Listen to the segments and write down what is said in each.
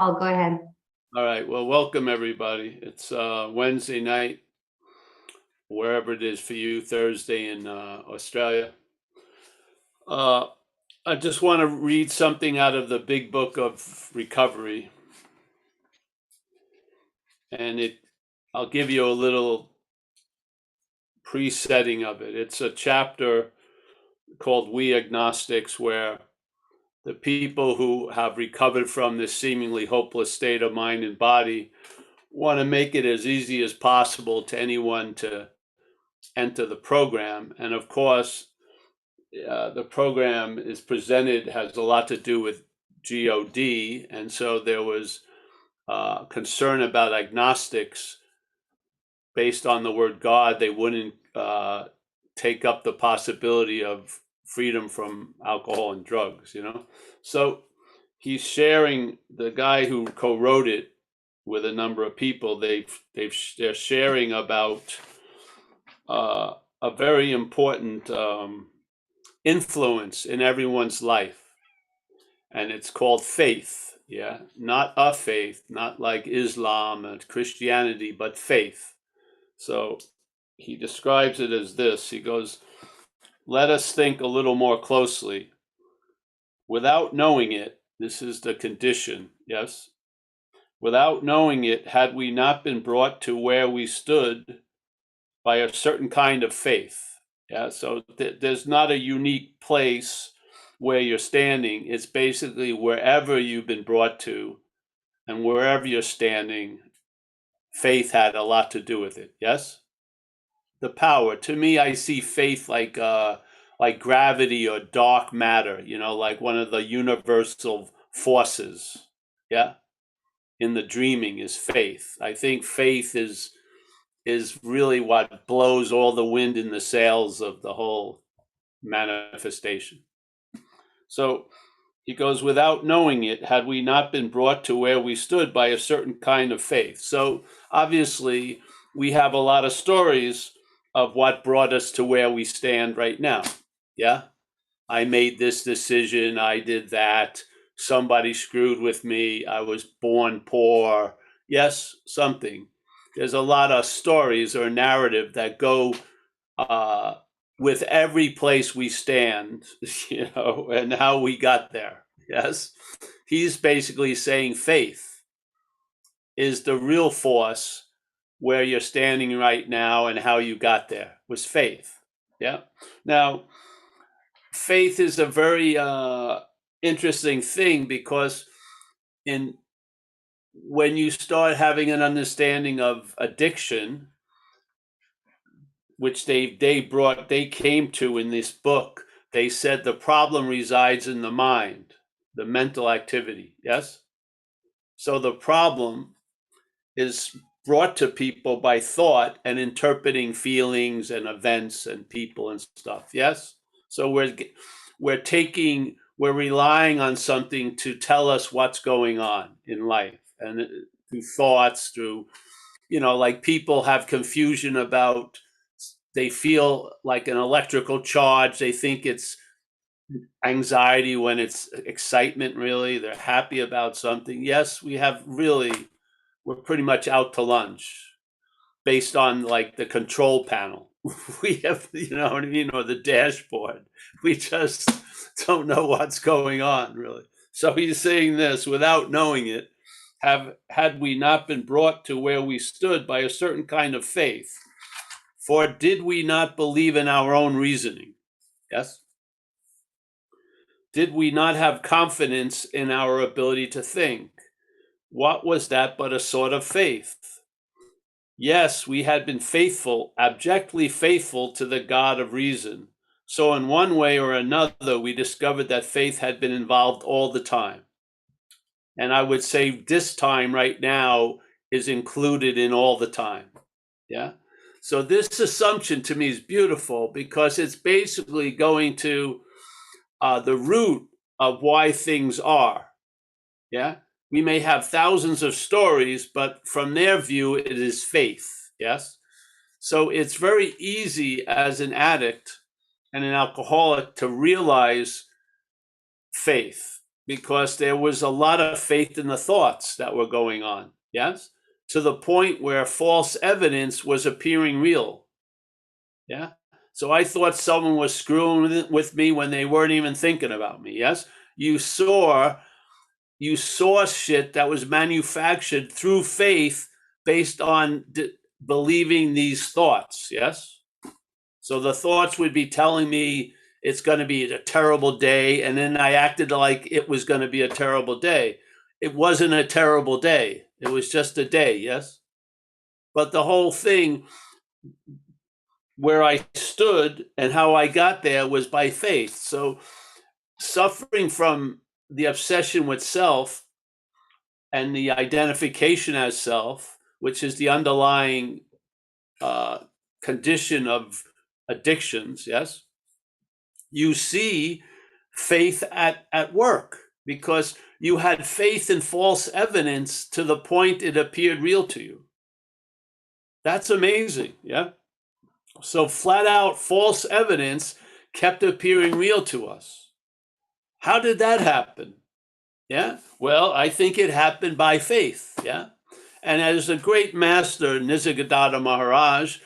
I'll go ahead. All right. Well, welcome everybody. It's Wednesday night, wherever it is for you, Thursday in Australia. I just want to read something out of the Big Book of Recovery, and I'll give you a little pre-setting of it. It's a chapter called We Agnostics, where the people who have recovered from this seemingly hopeless state of mind and body want to make it as easy as possible to anyone to enter the program. And of course, the program is presented has a lot to do with God, and so there was concern about agnostics based on the word God. They wouldn't take up the possibility of freedom from alcohol and drugs, So he's sharing, the guy who co-wrote it with a number of people. They're sharing about a very important influence in everyone's life, and it's called faith. Not a faith, not like Islam and Christianity, but faith. So he describes it as this. He goes, let us think a little more closely. Without knowing it, this is the condition, yes? Without knowing it, had we not been brought to where we stood by a certain kind of faith. So there's not a unique place where you're standing. It's basically wherever you've been brought to, and wherever you're standing, faith had a lot to do with it. Yes? The power. To me, I see faith like gravity or dark matter, like one of the universal forces. Yeah? In the dreaming is faith. I think faith is really what blows all the wind in the sails of the whole manifestation. So he goes, without knowing it, had we not been brought to where we stood by a certain kind of faith. So obviously, we have a lot of stories of what brought us to where we stand right now. Yeah? I made this decision, I did that, somebody screwed with me, I was born poor. Yes, something. There's a lot of stories or narrative that go with every place we stand, and how we got there. Yes. He's basically saying faith is the real force where you're standing right now, and how you got there was faith. Yeah. Now, faith is a very interesting thing, because when you start having an understanding of addiction, which they came to in this book, they said the problem resides in the mind, the mental activity. Yes. So the problem is brought to people by thought and interpreting feelings and events and people and stuff. Yes. So we're relying on something to tell us what's going on in life, and through thoughts, through, like people have confusion about, they feel like an electrical charge. They think it's anxiety when it's excitement, really. They're happy about something. Yes, we're pretty much out to lunch based on like the control panel. We have, what I mean, or the dashboard. We just don't know what's going on, really. So he's saying this, without knowing it, had we not been brought to where we stood by a certain kind of faith, for did we not believe in our own reasoning? Yes. Did we not have confidence in our ability to think? What was that but a sort of faith? Yes, we had been faithful, abjectly faithful to the God of reason. So in one way or another, we discovered that faith had been involved all the time. And I would say this time right now is included in all the time. Yeah. So this assumption to me is beautiful, because it's basically going to the root of why things are. Yeah. We may have thousands of stories, but from their view, it is faith. Yes. So it's very easy as an addict and an alcoholic to realize faith. because there was a lot of faith in the thoughts that were going on, yes, to the point where false evidence was appearing real. Yeah. So I thought someone was screwing with me when they weren't even thinking about me. Yes. You saw shit that was manufactured through faith based on believing these thoughts. Yes. So the thoughts would be telling me it's going to be a terrible day. And then I acted like it was going to be a terrible day. It wasn't a terrible day. It was just a day. Yes. But the whole thing, where I stood and how I got there, was by faith. So suffering from the obsession with self and the identification as self, which is the underlying condition of addictions, yes, you see faith at work, because you had faith in false evidence to the point it appeared real to you. That's amazing, yeah? So flat out false evidence kept appearing real to us. How did that happen? Yeah. Well, I think it happened by faith. Yeah. And as a great master, Nisargadatta Maharaj,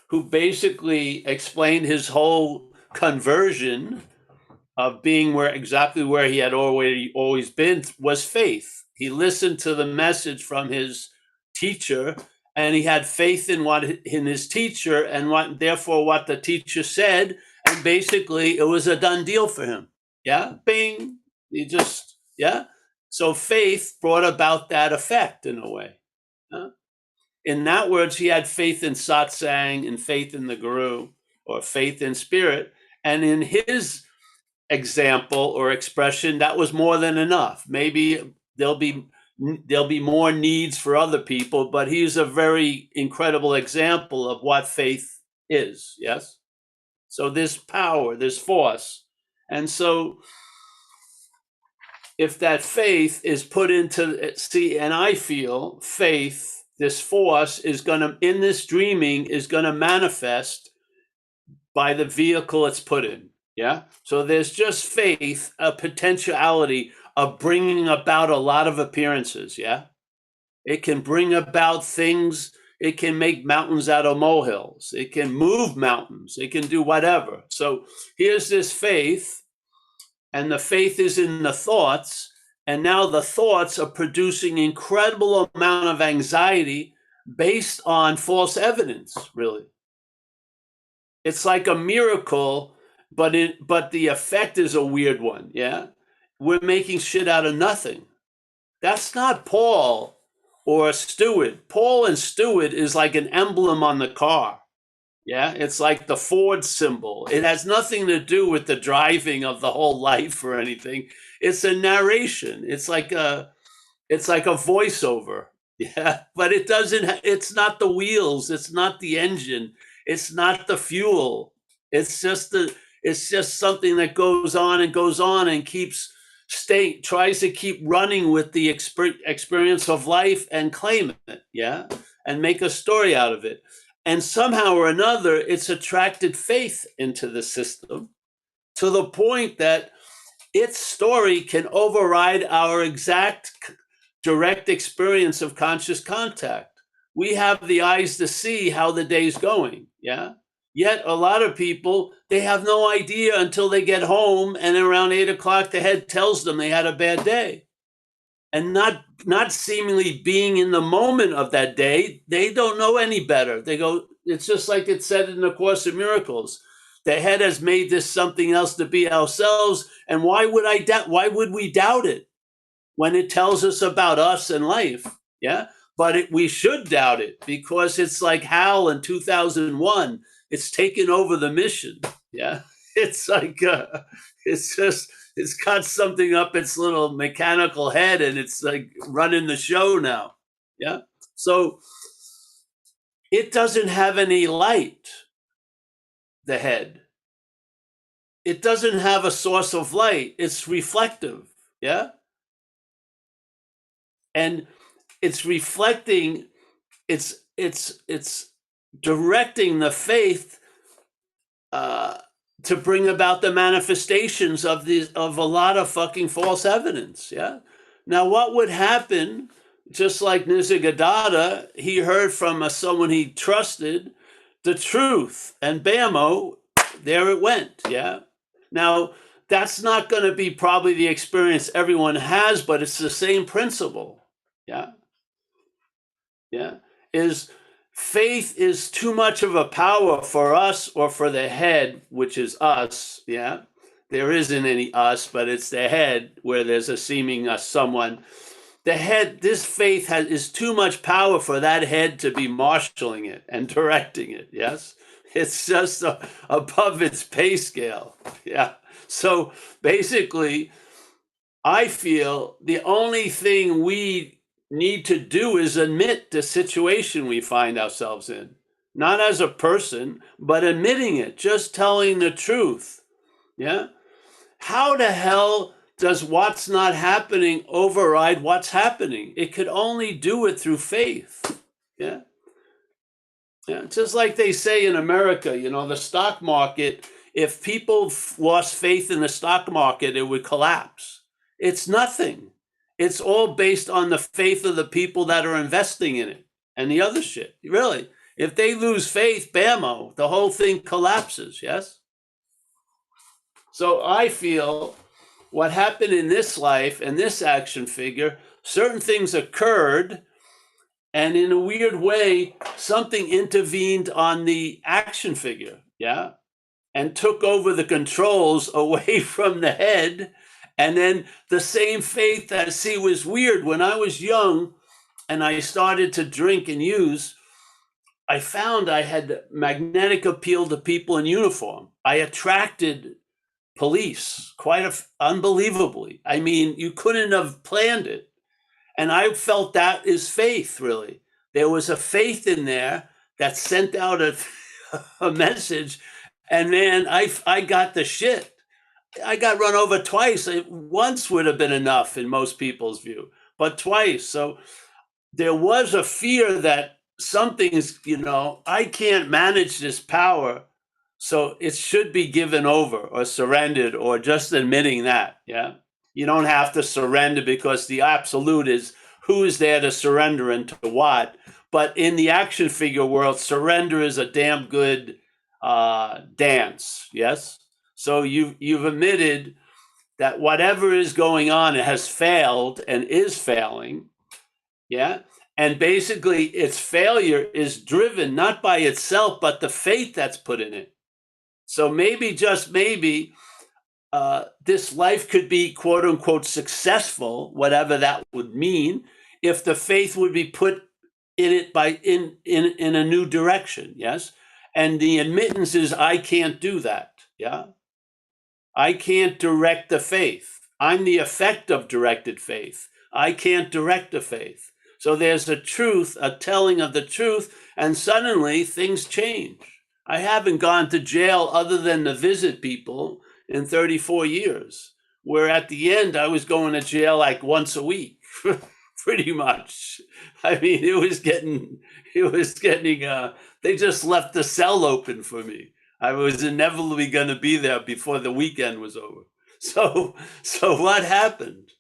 who basically explained his whole conversion of being exactly where he had always been, was faith. He listened to the message from his teacher, and he had faith in his teacher, and therefore what the teacher said, and basically it was a done deal for him. Yeah, bing. Yeah. So faith brought about that effect in a way. In that words, he had faith in satsang and faith in the guru, or faith in spirit, and in his example or expression, that was more than enough. Maybe there'll be more needs for other people, but he's a very incredible example of what faith is. Yes. So this power, this force, and so if that faith is put into and I feel faith, this force is going to, in this dreaming, is going to manifest by the vehicle it's put in. Yeah. So there's just faith, a potentiality of bringing about a lot of appearances. Yeah. It can bring about things. It can make mountains out of molehills. It can move mountains. It can do whatever. So here's this faith, and the faith is in the thoughts. And now the thoughts are producing incredible amount of anxiety based on false evidence, really. It's like a miracle, but the effect is a weird one. Yeah. We're making shit out of nothing. That's not Paul or Stewart. Paul and Stewart is like an emblem on the car. Yeah. It's like the Ford symbol. It has nothing to do with the driving of the whole life or anything. It's a narration. It's like a voiceover. Yeah. But it's not the wheels. It's not the engine. It's not the fuel. It's just something that goes on and tries to keep running with the experience of life and claim it. Yeah. And make a story out of it. And somehow or another, it's attracted faith into the system to the point that its story can override our exact direct experience of conscious contact. We have the eyes to see how the day's going. Yeah. Yet a lot of people, they have no idea until they get home, and around 8:00, the head tells them they had a bad day. And not seemingly being in the moment of that day, they don't know any better. They go, it's just like it said in the Course in Miracles. The head has made this something else to be ourselves. And why would we doubt it when it tells us about us and life? Yeah. But we should doubt it, because it's like Hal in 2001. It's taken over the mission. Yeah. It's like, it's got something up its little mechanical head, and it's like running the show now. Yeah. So it doesn't have any light, the head. It doesn't have a source of light. It's reflective. Yeah. And it's reflecting, it's directing the faith to bring about the manifestations of a lot of fucking false evidence. Yeah. Now, what would happen? Just like Nisargadatta, he heard from someone he trusted the truth, and bammo, there it went. Yeah. Now, that's not going to be probably the experience everyone has, but it's the same principle. Yeah. Yeah. Is faith is too much of a power for us or for the head, which is us. Yeah. There isn't any us, but it's the head where there's a seeming someone. The head, this faith is too much power for that head to be marshaling it and directing it. Yes. It's just above its pay scale. Yeah. So basically, I feel the only thing we need to do is admit the situation we find ourselves in, not as a person, but admitting it, just telling the truth. Yeah. How the hell does what's not happening override what's happening? It could only do it through faith. Yeah. Yeah. Just like they say in America, the stock market, if people lost faith in the stock market, it would collapse. It's nothing. It's all based on the faith of the people that are investing in it and the other shit. Really. If they lose faith, bammo, the whole thing collapses. Yes. So I feel what happened in this life and this action figure, certain things occurred, and in a weird way, something intervened on the action figure. Yeah. And took over the controls away from the head. And then the same faith that, see, was weird. When I was young and I started to drink and use, I found I had magnetic appeal to people in uniform. I attracted police quite unbelievably. I mean, you couldn't have planned it. And I felt that is faith, really. There was a faith in there that sent out a message. And man, I got the shit. I got run over twice. Once would have been enough in most people's view, but twice. So there was a fear that something's, I can't manage this power. So it should be given over or surrendered, or just admitting that. Yeah. You don't have to surrender, because the absolute is who is there to surrender and to what. But in the action figure world, surrender is a damn good dance. Yes. So you've admitted that whatever is going on, it has failed and is failing. Yeah. And basically its failure is driven not by itself, but the faith that's put in it. So maybe, just maybe, this life could be quote unquote successful, whatever that would mean, if the faith would be put in it in a new direction. Yes. And the admittance is, I can't do that. Yeah. I can't direct the faith. I'm the effect of directed faith. I can't direct the faith. So there's a truth, a telling of the truth, and suddenly things change. I haven't gone to jail other than to visit people in 34 years, where at the end I was going to jail like once a week, pretty much. I mean, it was getting, they just left the cell open for me. I was inevitably going to be there before the weekend was over. So what happened?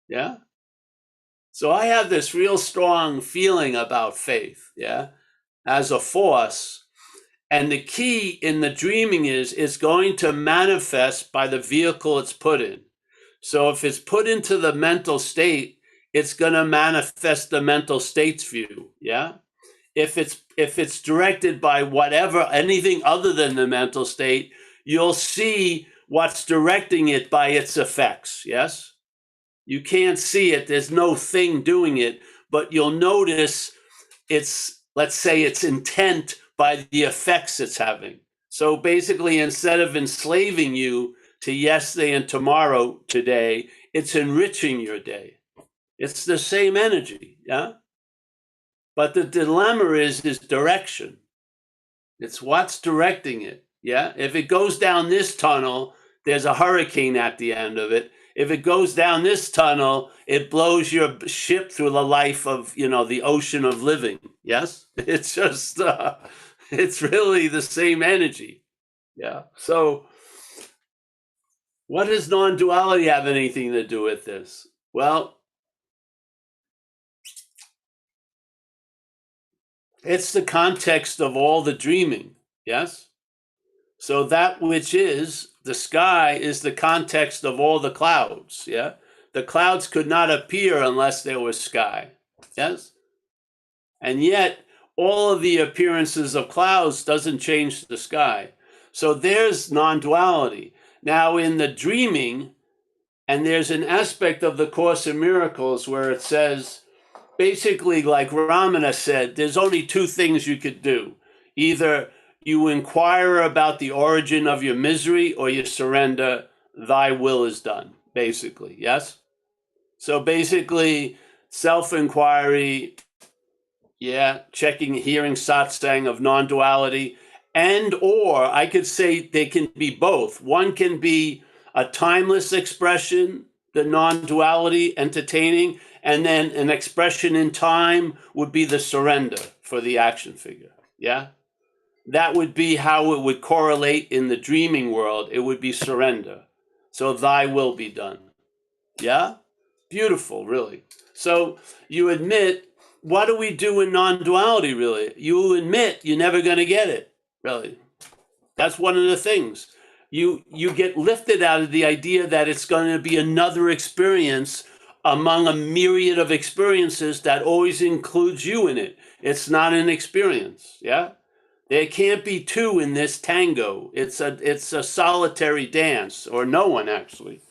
Yeah. So I have this real strong feeling about faith, yeah, as a force. And the key in the dreaming is it's going to manifest by the vehicle it's put in. So if it's put into the mental state, it's going to manifest the mental state's view, yeah? If it's directed by whatever, anything other than the mental state, you'll see what's directing it by its effects. Yes, you can't see it. There's no thing doing it, but you'll notice its, let's say, its intent by the effects it's having. So basically, instead of enslaving you to yesterday and tomorrow, today, it's enriching your day. It's the same energy. Yeah. But the dilemma is direction. It's what's directing it. Yeah. If it goes down this tunnel, there's a hurricane at the end of it. If it goes down this tunnel, it blows your ship through the life of, the ocean of living. Yes. It's just, it's really the same energy. Yeah. So What does non-duality have anything to do with this? Well, it's the context of all the dreaming, yes? So that which is the sky is the context of all the clouds, yeah? The clouds could not appear unless there was sky, yes? And yet, all of the appearances of clouds doesn't change the sky. So there's non-duality. Now in the dreaming, and there's an aspect of the Course in Miracles where it says, basically, like Ramana said, there's only two things you could do. Either you inquire about the origin of your misery or you surrender, thy will is done, basically, yes? So basically, self-inquiry, yeah, checking, hearing satsang of non-duality, and or I could say they can be both. One can be a timeless expression, the non-duality entertaining, and then an expression in time would be the surrender for the action figure. Yeah? That would be how it would correlate in the dreaming world. It would be surrender. So thy will be done. Yeah? Beautiful, really. So you admit, what do we do in non-duality, really? You admit you're never going to get it, really. That's one of the things. You get lifted out of the idea that it's going to be another experience among a myriad of experiences that always includes you in it. It's not an experience, yeah? There can't be two in this tango. It's a solitary dance, or no one actually.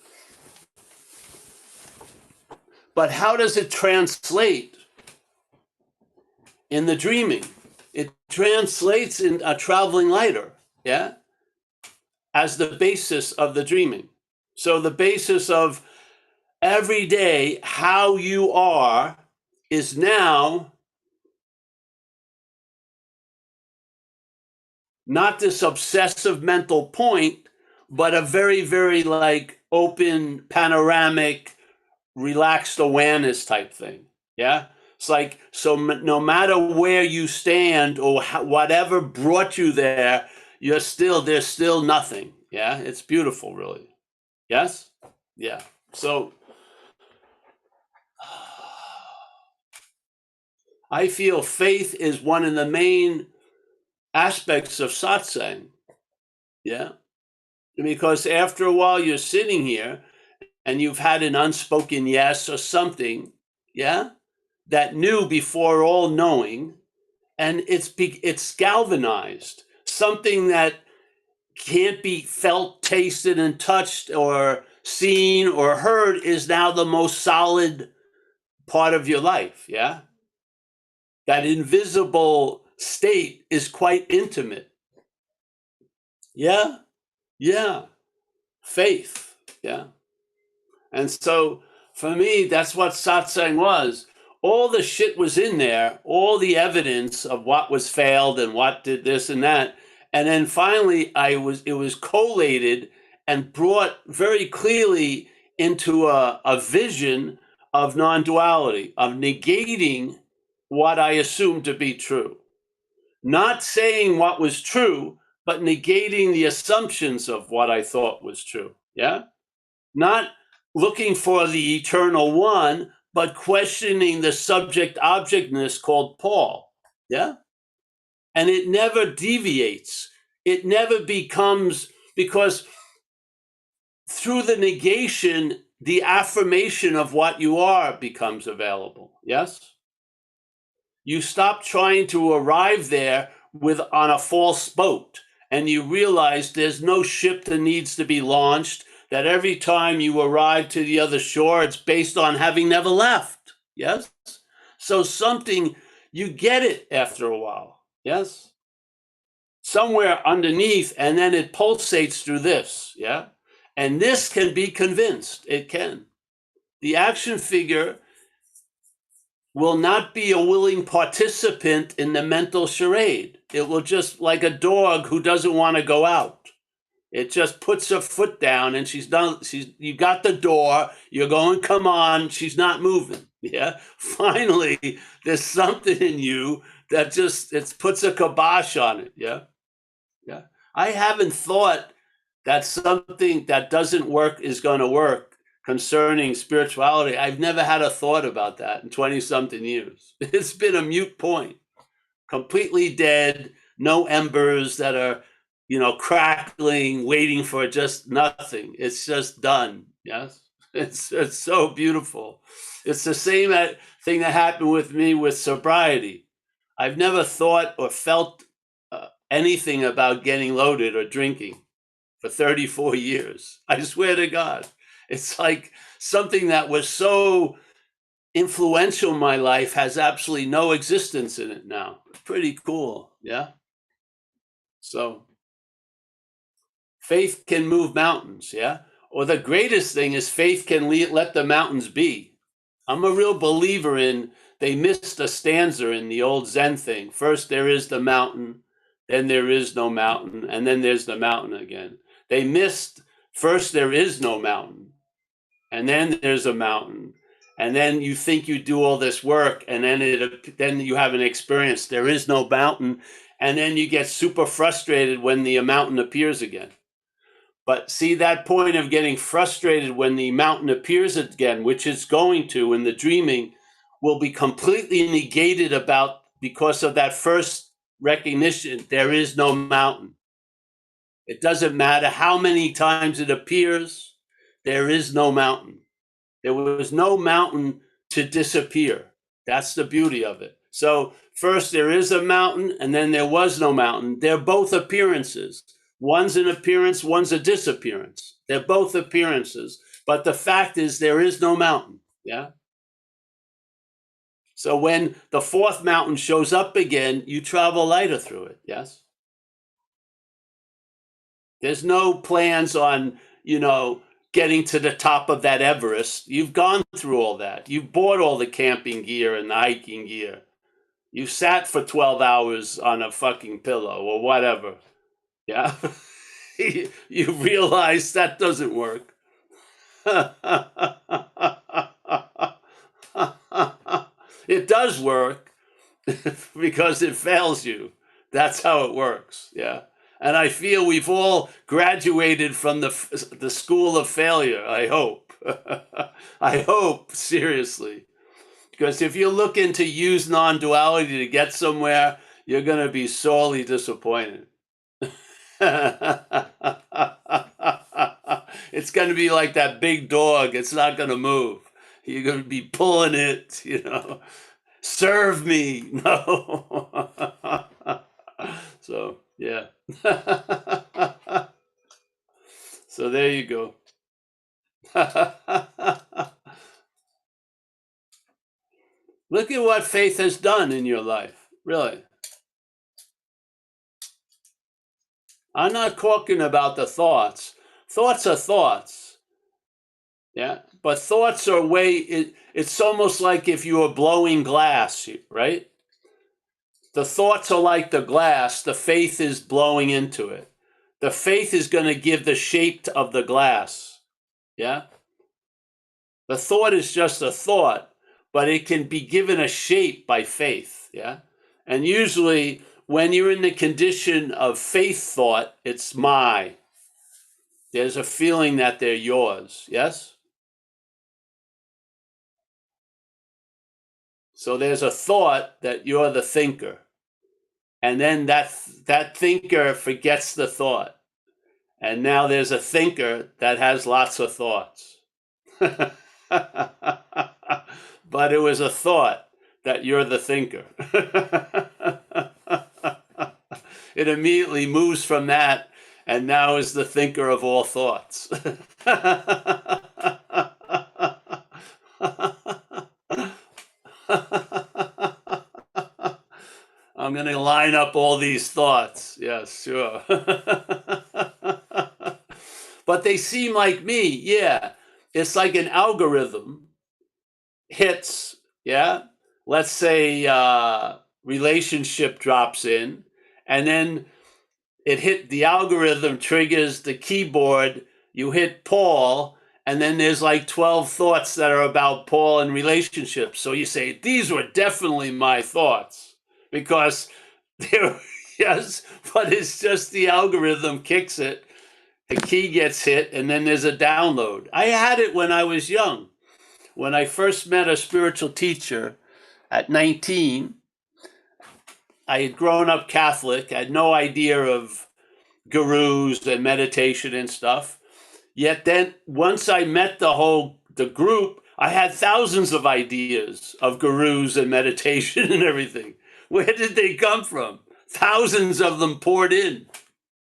But how does it translate in the dreaming? It translates in a traveling lighter, yeah, as the basis of the dreaming. So the basis of every day, how you are, is now not this obsessive mental point, but a very, very like open, panoramic, relaxed awareness type thing. Yeah. It's like, so no matter where you stand or whatever brought you there, there's still nothing. Yeah. It's beautiful, really. Yes. Yeah. So I feel faith is one of the main aspects of satsang. Yeah. Because after a while you're sitting here and you've had an unspoken yes or something, yeah, that knew before all knowing, and it's galvanized. Something that can't be felt, tasted, and touched or seen or heard is now the most solid part of your life, yeah? That invisible state is quite intimate. Yeah, yeah. Faith, yeah. And so for me, that's what satsang was. All the shit was in there, all the evidence of what was failed and what did this and that. And then finally it was collated and brought very clearly into a vision of non-duality, of negating what I assumed to be true. Not saying what was true, but negating the assumptions of what I thought was true. Yeah? Not looking for the eternal one, but questioning the subject objectness called Paul. Yeah. And it never deviates. It never becomes, because through the negation, the affirmation of what you are becomes available. Yes. You stop trying to arrive there on a false boat, and you realize there's no ship that needs to be launched, that every time you arrive to the other shore, it's based on having never left. Yes? So something, you get it after a while. Yes? Somewhere underneath, and then it pulsates through this. Yeah? And this can be convinced. It can. The action figure will not be a willing participant in the mental charade. It will just, like a dog who doesn't want to go out. It just puts her foot down and she's done. You got the door, you're going, come on, she's not moving. Yeah. Finally, there's something in you that just, it puts a kibosh on it. Yeah. Yeah. I haven't thought that something that doesn't work is going to work concerning spirituality, I've never had a thought about that in 20 something years. It's been a mute point, completely dead, no embers that are, crackling, waiting for just nothing. It's just done. Yes. It's so beautiful. It's the same thing that happened with me with sobriety. I've never thought or felt anything about getting loaded or drinking for 34 years. I swear to God. It's like something that was so influential in my life has absolutely no existence in it now. Pretty cool. Yeah. So faith can move mountains. Yeah. Or the greatest thing is faith can let the mountains be. I'm a real believer in, they missed a stanza in the old Zen thing. First, there is the mountain, then there is no mountain, and then there's the mountain again. They missed, first, there is no mountain, and then there's a mountain. And then you think you do all this work, and then you have an experience. There is no mountain, and then you get super frustrated when the mountain appears again. But see, that point of getting frustrated when the mountain appears again, which it's going to in the dreaming, will be completely negated because of that first recognition. There is no mountain. It doesn't matter how many times it appears, there is no mountain. There was no mountain to disappear. That's the beauty of it. So first there is a mountain, and then there was no mountain. They're both appearances. One's an appearance, one's a disappearance. They're both appearances. But the fact is there is no mountain. Yeah. So when the fourth mountain shows up again, you travel lighter through it. Yes. There's no plans on, getting to the top of that Everest. You've gone through all that. You've bought all the camping gear and the hiking gear. You sat for 12 hours on a fucking pillow or whatever. Yeah. You realize that doesn't work. It does work because it fails you. That's how it works. Yeah. And I feel we've all graduated from the school of failure. I hope. I hope, seriously. Because if you're looking to use non-duality to get somewhere, you're going to be sorely disappointed. It's going to be like that big dog. It's not going to move. You're going to be pulling it, serve me. No. So, yeah. So there you go. Look at what faith has done in your life, really. I'm not talking about the thoughts. Thoughts are thoughts. Yeah. But thoughts are it's almost like if you were blowing glass, right? The thoughts are like the glass. The faith is blowing into it. The faith is going to give the shape of the glass. Yeah. The thought is just a thought, but it can be given a shape by faith. Yeah. And usually when you're in the condition of faith thought, it's my. There's a feeling that they're yours. Yes? So there's a thought that you're the thinker. And then that thinker forgets the thought. And now there's a thinker that has lots of thoughts. But it was a thought that you're the thinker. It immediately moves from that and now is the thinker of all thoughts. I'm going to line up all these thoughts. Yes, sure. But they seem like me. Yeah. It's like an algorithm hits. Yeah. Let's say relationship drops in, and then the algorithm triggers the keyboard. You hit Paul, and then there's like 12 thoughts that are about Paul and relationships. So you say, these were definitely my thoughts because they're, yes, but it's just the algorithm kicks it. the key gets hit, and then there's a download. I had it when I was young. When I first met a spiritual teacher at 19, I had grown up Catholic, had no idea of gurus and meditation and stuff. Yet then once I met the group, I had thousands of ideas of gurus and meditation and everything. Where did they come from? Thousands of them poured in.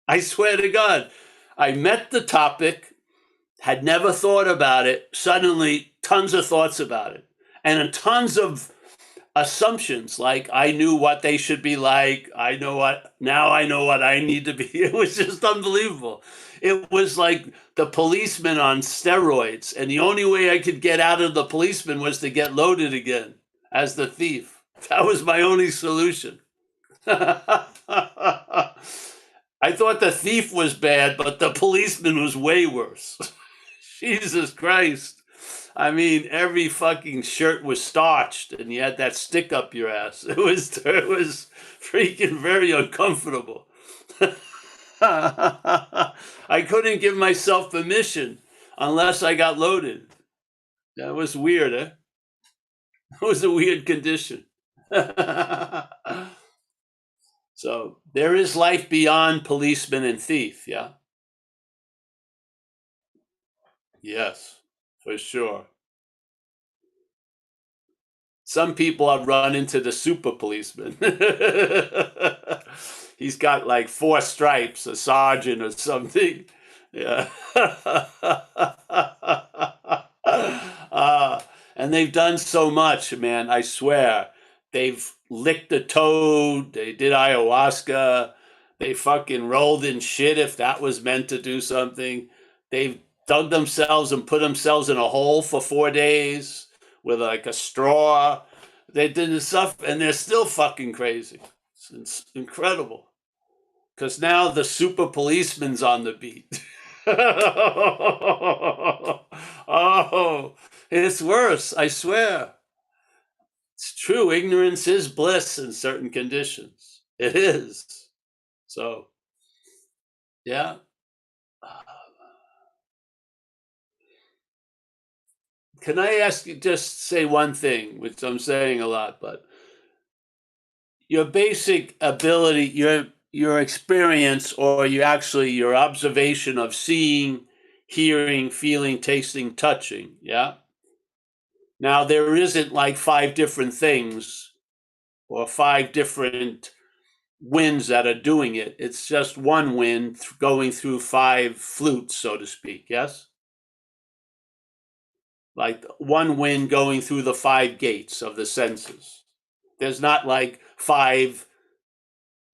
I swear to God. I met the topic, had never thought about it. Suddenly, tons of thoughts about it. And tons of assumptions, like I knew what they should be like. Now I know what I need to be. It was just unbelievable. It was like the policeman on steroids. And the only way I could get out of the policeman was to get loaded again as the thief. That was my only solution. I thought the thief was bad, but the policeman was way worse. Jesus Christ. I mean, every fucking shirt was starched and you had that stick up your ass. It was freaking very uncomfortable. I couldn't give myself permission unless I got loaded. That was weird, eh? It was a weird condition. So there is life beyond policeman and thief, yeah? Yes, for sure. Some people have run into the super policeman. He's got like 4 stripes, a sergeant or something. Yeah. And they've done so much, man, I swear. They've licked a toad, they did ayahuasca, they fucking rolled in shit if that was meant to do something. They've dug themselves and put themselves in a hole for 4 days with like a straw. They did this stuff and they're still fucking crazy. It's incredible. Because now the super policeman's on the beat. Oh, it's worse, I swear. It's true. Ignorance is bliss in certain conditions. It is. So, yeah. Can I ask you just say one thing, which I'm saying a lot, but your basic ability, your experience, or your observation of seeing, hearing, feeling, tasting, touching, yeah? Now there isn't like 5 different things or 5 different winds that are doing it. It's just one wind going through 5 flutes, so to speak, yes? Like one wind going through the 5 gates of the senses. There's not like 5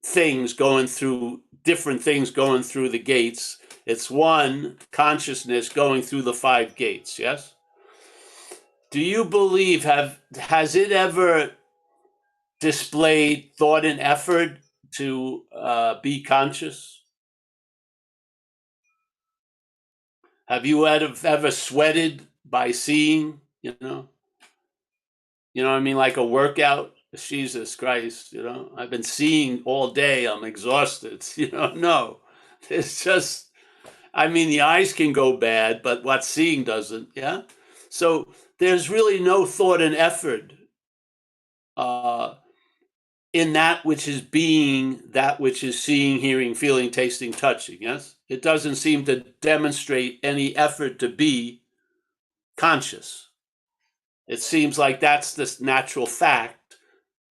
different things going through the gates. It's one consciousness going through the 5 gates, yes? Do you believe, has it ever displayed thought and effort to be conscious? Have you ever sweated by seeing, you know? You know what I mean? Like a workout? Jesus Christ, I've been seeing all day. I'm exhausted, No. It's just, I mean, the eyes can go bad, but what seeing doesn't, yeah? So there's really no thought and effort in that which is being, that which is seeing, hearing, feeling, tasting, touching, yes? It doesn't seem to demonstrate any effort to be conscious. It seems like that's this natural fact,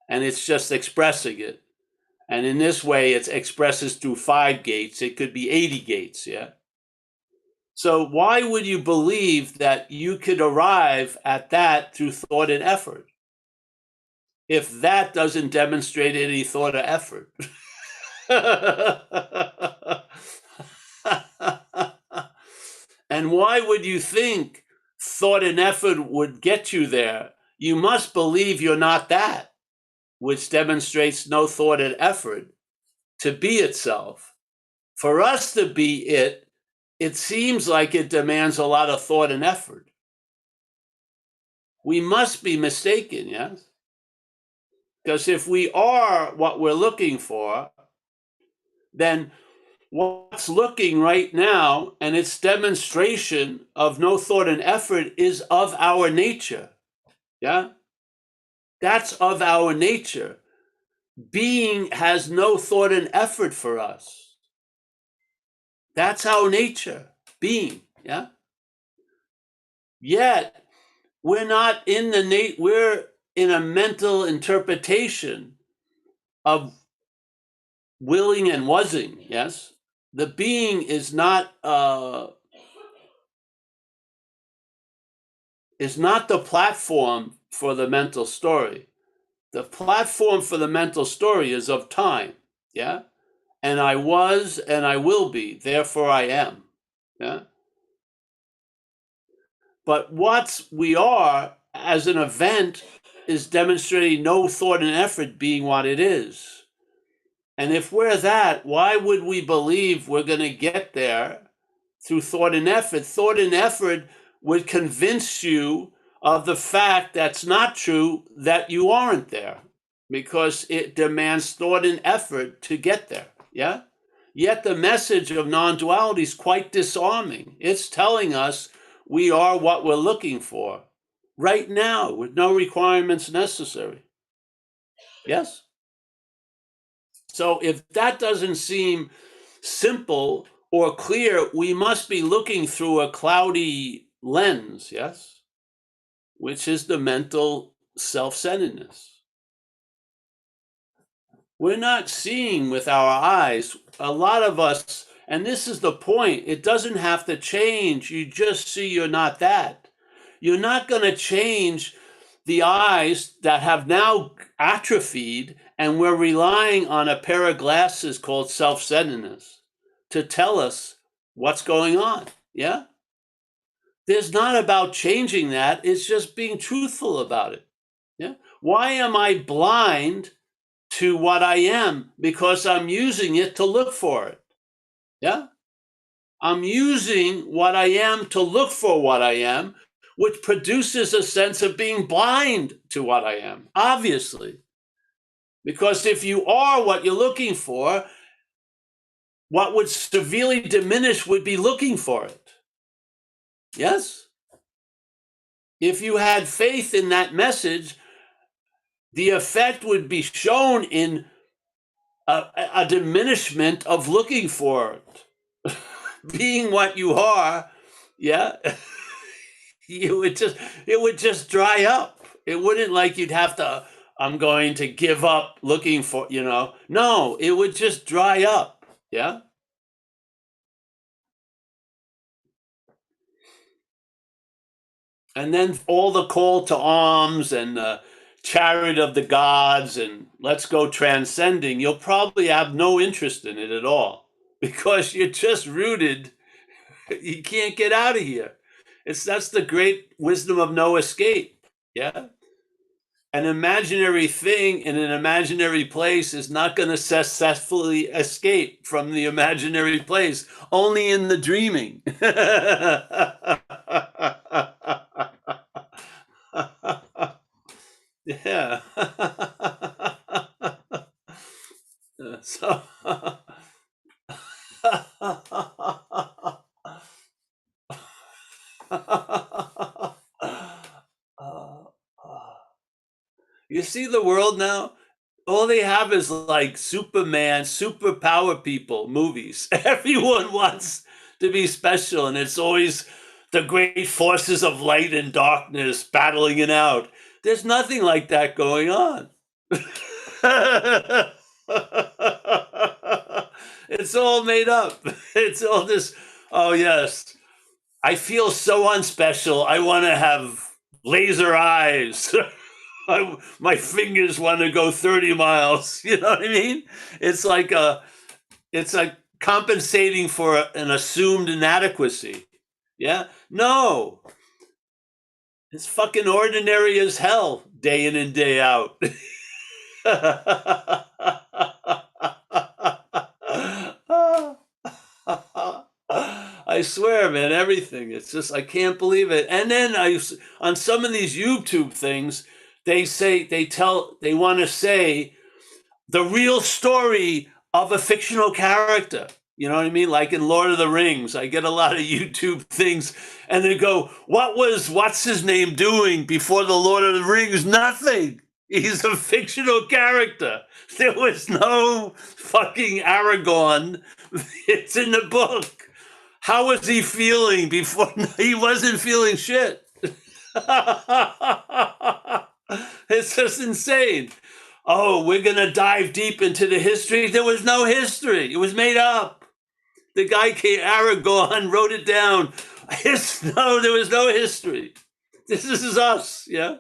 and it's just expressing it. And in this way, it expresses through 5 gates. It could be 80 gates, yeah? So why would you believe that you could arrive at that through thought and effort if that doesn't demonstrate any thought or effort? And why would you think thought and effort would get you there? You must believe you're not that, which demonstrates no thought and effort to be itself. For us to be it, it seems like it demands a lot of thought and effort. We must be mistaken, yes? Because if we are what we're looking for, then What's looking right now and its demonstration of no thought and effort is of our nature. Yeah? That's of our nature. Being has no thought and effort for us. That's our nature, being. Yeah? Yet, we're not in the we're in a mental interpretation of willing and wasing. Yes? The being is not the platform for the mental story. The platform for the mental story is of time. Yeah? And I was and I will be, therefore I am. Yeah? But what we are as an event is demonstrating no thought and effort being what it is. And if we're that, why would we believe we're going to get there through thought and effort? Thought and effort would convince you of the fact that's not true, that you aren't there, because it demands thought and effort to get there. Yeah? Yet the message of non-duality is quite disarming. It's telling us we are what we're looking for right now with no requirements necessary. Yes? So if that doesn't seem simple or clear, we must be looking through a cloudy lens, yes? Which is the mental self-centeredness. We're not seeing with our eyes. A lot of us, and this is the point, it doesn't have to change. You just see you're not that. You're not going to change the eyes that have now atrophied, and we're relying on a pair of glasses called self-centeredness to tell us what's going on. Yeah? There's not about changing that. It's just being truthful about it. Yeah? Why am I blind to what I am? Because I'm using it to look for it. Yeah? I'm using what I am to look for what I am, which produces a sense of being blind to what I am, obviously. Because if you are what you're looking for, what would severely diminish would be looking for it. Yes? If you had faith in that message, the effect would be shown in a diminishment of looking for it. Being what you are, yeah, it would just dry up. It wouldn't like you'd have to, I'm going to give up looking for, No, it would just dry up. Yeah. And then all the call to arms and chariot of the gods and let's go transcending, you'll probably have no interest in it at all because you're just rooted. You can't get out of here. That's the great wisdom of no escape. Yeah. An imaginary thing in an imaginary place is not going to successfully escape from the imaginary place, only in the dreaming. Yeah. So you see the world now? All they have is like Superman, superpower people movies. Everyone wants to be special, and it's always the great forces of light and darkness battling it out. There's nothing like that going on. It's all made up. It's all this, oh, yes, I feel so unspecial. I want to have laser eyes. My fingers want to go 30 miles. You know what I mean? It's like compensating for an assumed inadequacy. Yeah? No. It's fucking ordinary as hell, day in and day out. I swear, man, everything. It's just, I can't believe it. And then on some of these YouTube things, they want to say the real story of a fictional character. You know what I mean? Like in Lord of the Rings, I get a lot of YouTube things, and they go, what's his name doing before the Lord of the Rings? Nothing. He's a fictional character. There was no fucking Aragorn. It's in the book. How was he feeling before? He wasn't feeling shit. It's just insane. Oh, we're going to dive deep into the history. There was no history. It was made up. The guy came, Aragorn, wrote it down. No, there was no history. This is us, yeah?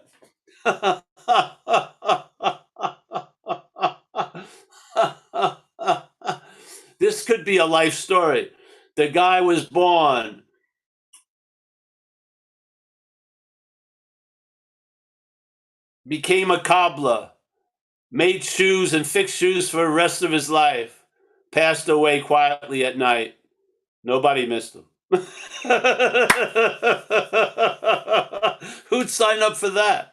This could be a life story. The guy was born, became a cobbler, made shoes and fixed shoes for the rest of his life, passed away quietly at night. Nobody missed him. Who'd sign up for that?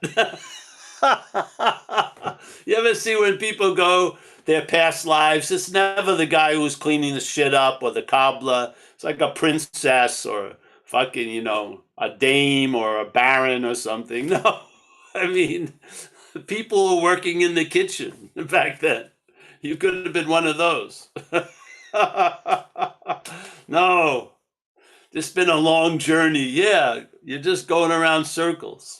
You ever see when people go their past lives? It's never the guy who's cleaning the shit up or the cobbler. It's like a princess or fucking, a dame or a baron or something. No, I mean, people were working in the kitchen back then. You could have been one of those. No, it's been a long journey. Yeah, you're just going around circles.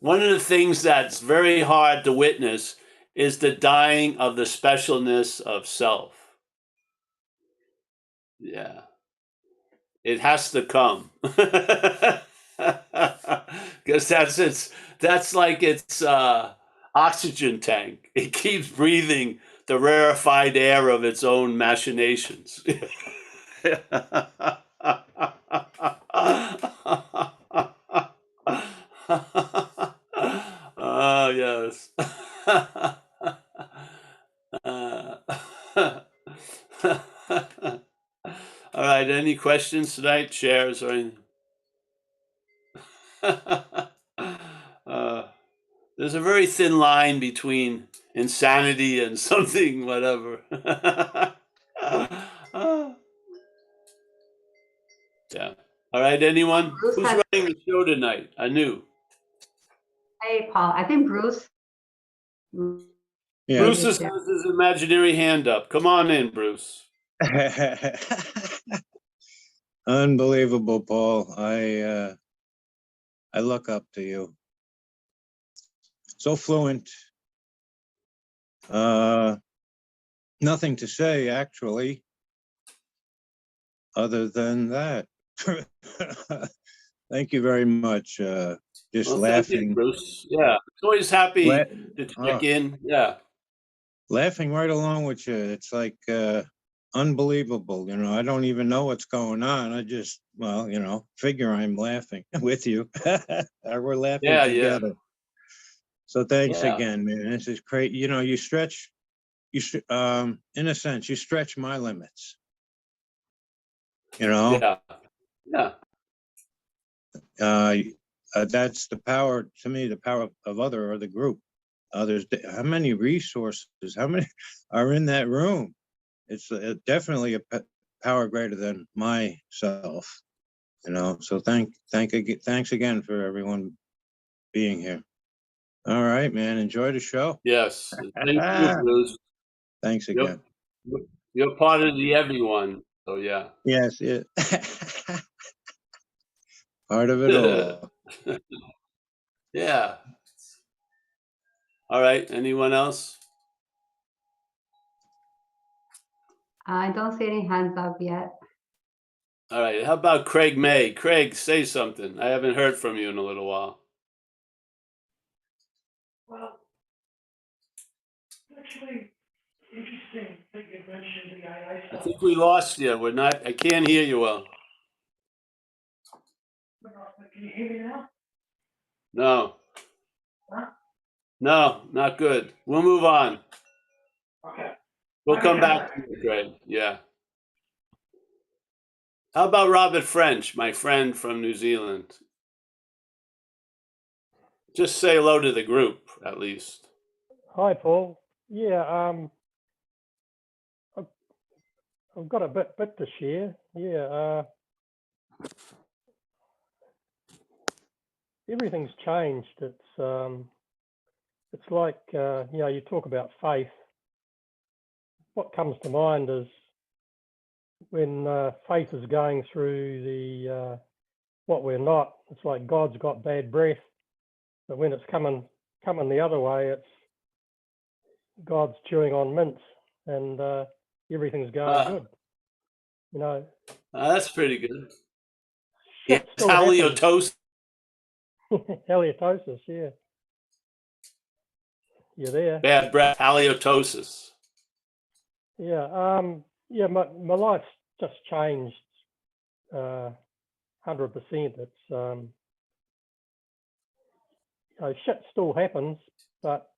One of the things that's very hard to witness is the dying of the specialness of self. Yeah. It has to come. Because that's like its oxygen tank. It keeps breathing the rarefied air of its own machinations. Oh, yes. All right, any questions tonight, shares or anything? There's a very thin line between insanity and something, whatever. Yeah. All right, anyone? Bruce Who's running the show tonight? Anu. Hey, Paul. I think Bruce. Yeah. Bruce has his imaginary hand up. Come on in, Bruce. Unbelievable, Paul. I look up to you. So fluent. Nothing to say, actually, other than that. Thank you very much. Just laughing. Thank you, Bruce. Yeah, it's always happy to check in. Yeah. Laughing right along with you. It's like unbelievable. I don't even know what's going on. I just, figure I'm laughing with you. We're laughing together. Yeah. So thanks again, man. This is great. You stretch, in a sense, you stretch my limits. Yeah. That's the power, to me, the power of other or the group. There's how many resources, how many are in that room? It's definitely a power greater than myself, so thanks again for everyone being here. All right, man. Enjoy the show. Yes. Thank you, Bruce. Thanks again. You're part of the everyone. So yeah. Yes. Yeah. Part of it all. Yeah. All right. Anyone else? I don't see any hands up yet. All right. How about Craig May? Craig, say something. I haven't heard from you in a little while. Well, actually, interesting that you mentioned the II I stuff. think we lost you. I can't hear you well. Can you hear me now? No. Huh? No, not good. We'll move on. Okay. We'll come back to you, Craig. Yeah. How about Robert French, my friend from New Zealand? Just say hello to the group, at least. Hi, Paul. Yeah, I've got a bit to share. Yeah, everything's changed. It's like you talk about faith. What comes to mind is when faith is going through the what we're not. It's like God's got bad breath, but when it's coming the other way, it's God's chewing on mints, and everything's going good. You know, That's pretty good. Yeah, shit still happens. halitosis. Halitosis, yeah. You're there. Bad breath, halitosis. Yeah, my life's just changed 100%. It's shit still happens, but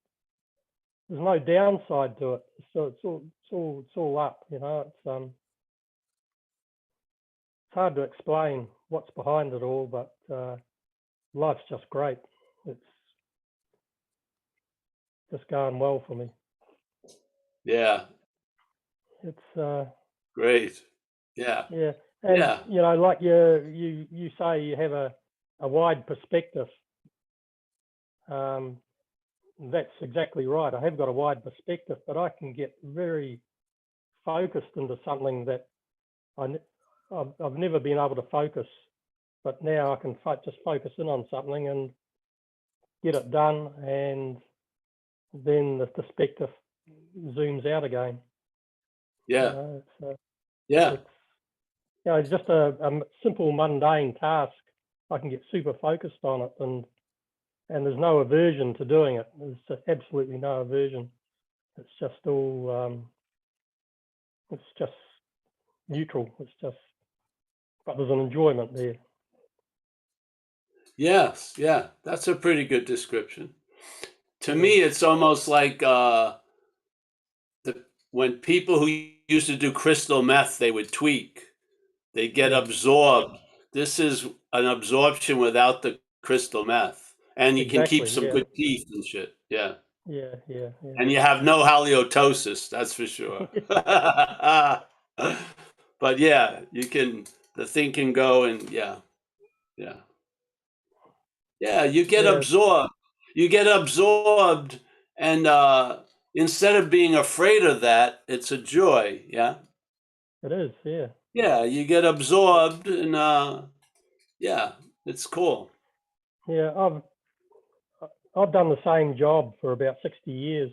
there's no downside to it. So it's all up, you know. It's hard to explain what's behind it all, but life's just great. It's just going well for me. Yeah. It's Great. Yeah. yeah, and Yeah. you know, like you say, you have a wide perspective. That's exactly right. I have got a wide perspective, but I can get very focused into something that I've never been able to focus, but now I can just focus in on something and get it done, and then the perspective zooms out again. Yeah. You know, Yeah. it's just a simple mundane task. I can get super focused on it, and there's no aversion to doing it. There's just absolutely no aversion. It's just all it's just neutral. It's just, but there's an enjoyment there. Yes. Yeah. That's a pretty good description. To Yeah. me, it's almost like when people who used to do crystal meth, they would tweak. They get Yeah. absorbed. This is an absorption without the crystal meth. And you can keep Exactly, some yeah. good teeth and shit. Yeah. Yeah. And you have no halitosis, that's for sure. But yeah, the thing can go and yeah. Yeah, you get Yeah. absorbed. You get absorbed and instead of being afraid of that, it's a joy, yeah? It is, yeah. Yeah, you get absorbed and yeah, it's cool. Yeah, I've done the same job for about 60 years,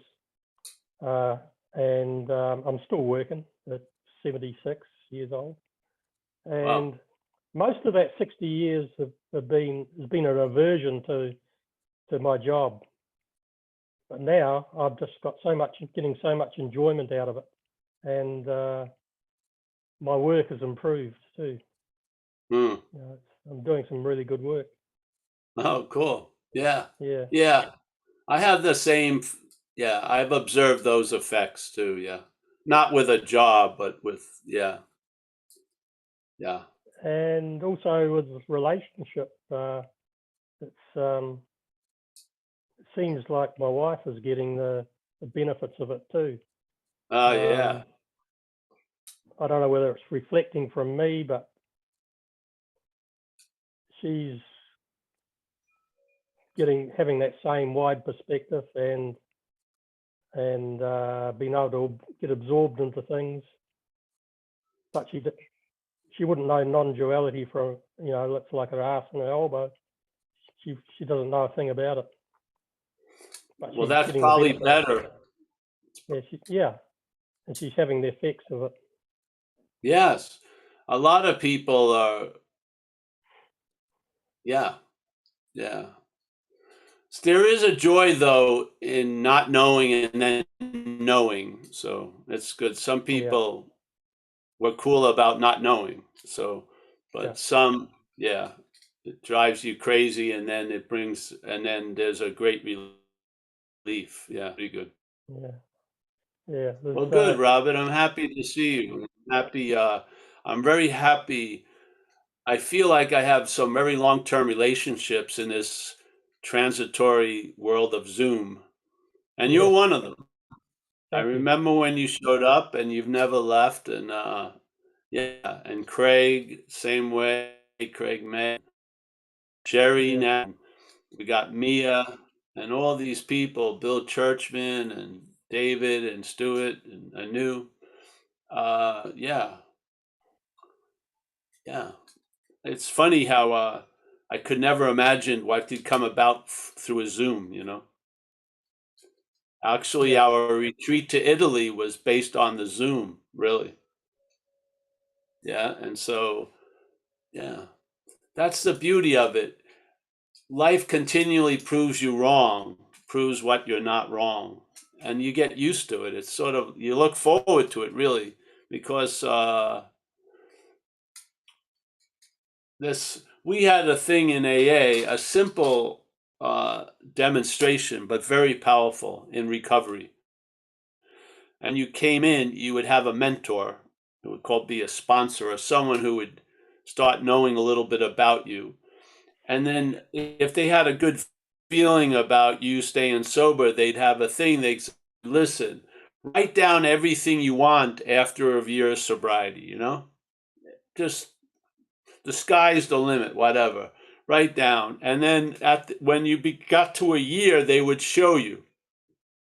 and I'm still working at 76 years old. And most of that 60 years has been an aversion to my job. But now I've just got getting so much enjoyment out of it, and my work has improved too. Mm. You know, I'm doing some really good work. Oh, cool. Yeah. Yeah. Yeah. I have the same. Yeah, I've observed those effects too. Yeah. Not with a job, but with, yeah. Yeah. And also with relationship, it seems like my wife is getting the benefits of it too. Oh, yeah. I don't know whether it's reflecting from me, but she's having that same wide perspective and being able to get absorbed into things. But she wouldn't know non-duality from, you know, it's like her ass and her elbow. She doesn't know a thing about it. But Well, she's that's getting probably the benefit. better. Yeah, and she's having the effects of it. Yes. A lot of people are, yeah. So there is a joy though in not knowing and then knowing. So it's good. Some people were cool about not knowing. So, but some, yeah, it drives you crazy and then and then there's a great relief. Yeah, pretty good. Yeah. Well, good, Robert. I'm happy to see you. I'm very happy. I feel like I have some very long-term relationships in this transitory world of Zoom, and you're one of them. I Thank you. remember when you showed up and you've never left. And yeah, and Craig, same way, Craig May, Jerry Yeah. now, we got Mia and all these people, Bill Churchman and David and Stuart and Anu. Yeah, yeah. It's funny how I could never imagine what could come about through a Zoom, you know. Actually, Yeah. our retreat to Italy was based on the Zoom, really. Yeah, and so, yeah, that's the beauty of it. Life continually proves you wrong, proves what you're not wrong, and you get used to it. It's sort of, you look forward to it, really, because we had a thing in AA, a simple demonstration, but very powerful in recovery. And you came in, you would have a mentor, who would be a sponsor or someone who would start knowing a little bit about you. And then if they had a good feeling about you staying sober, they'd have a thing, they'd say, listen, write down everything you want after a year of sobriety, you know? Just the sky's the limit, whatever. Write down. And then when you got to a year, they would show you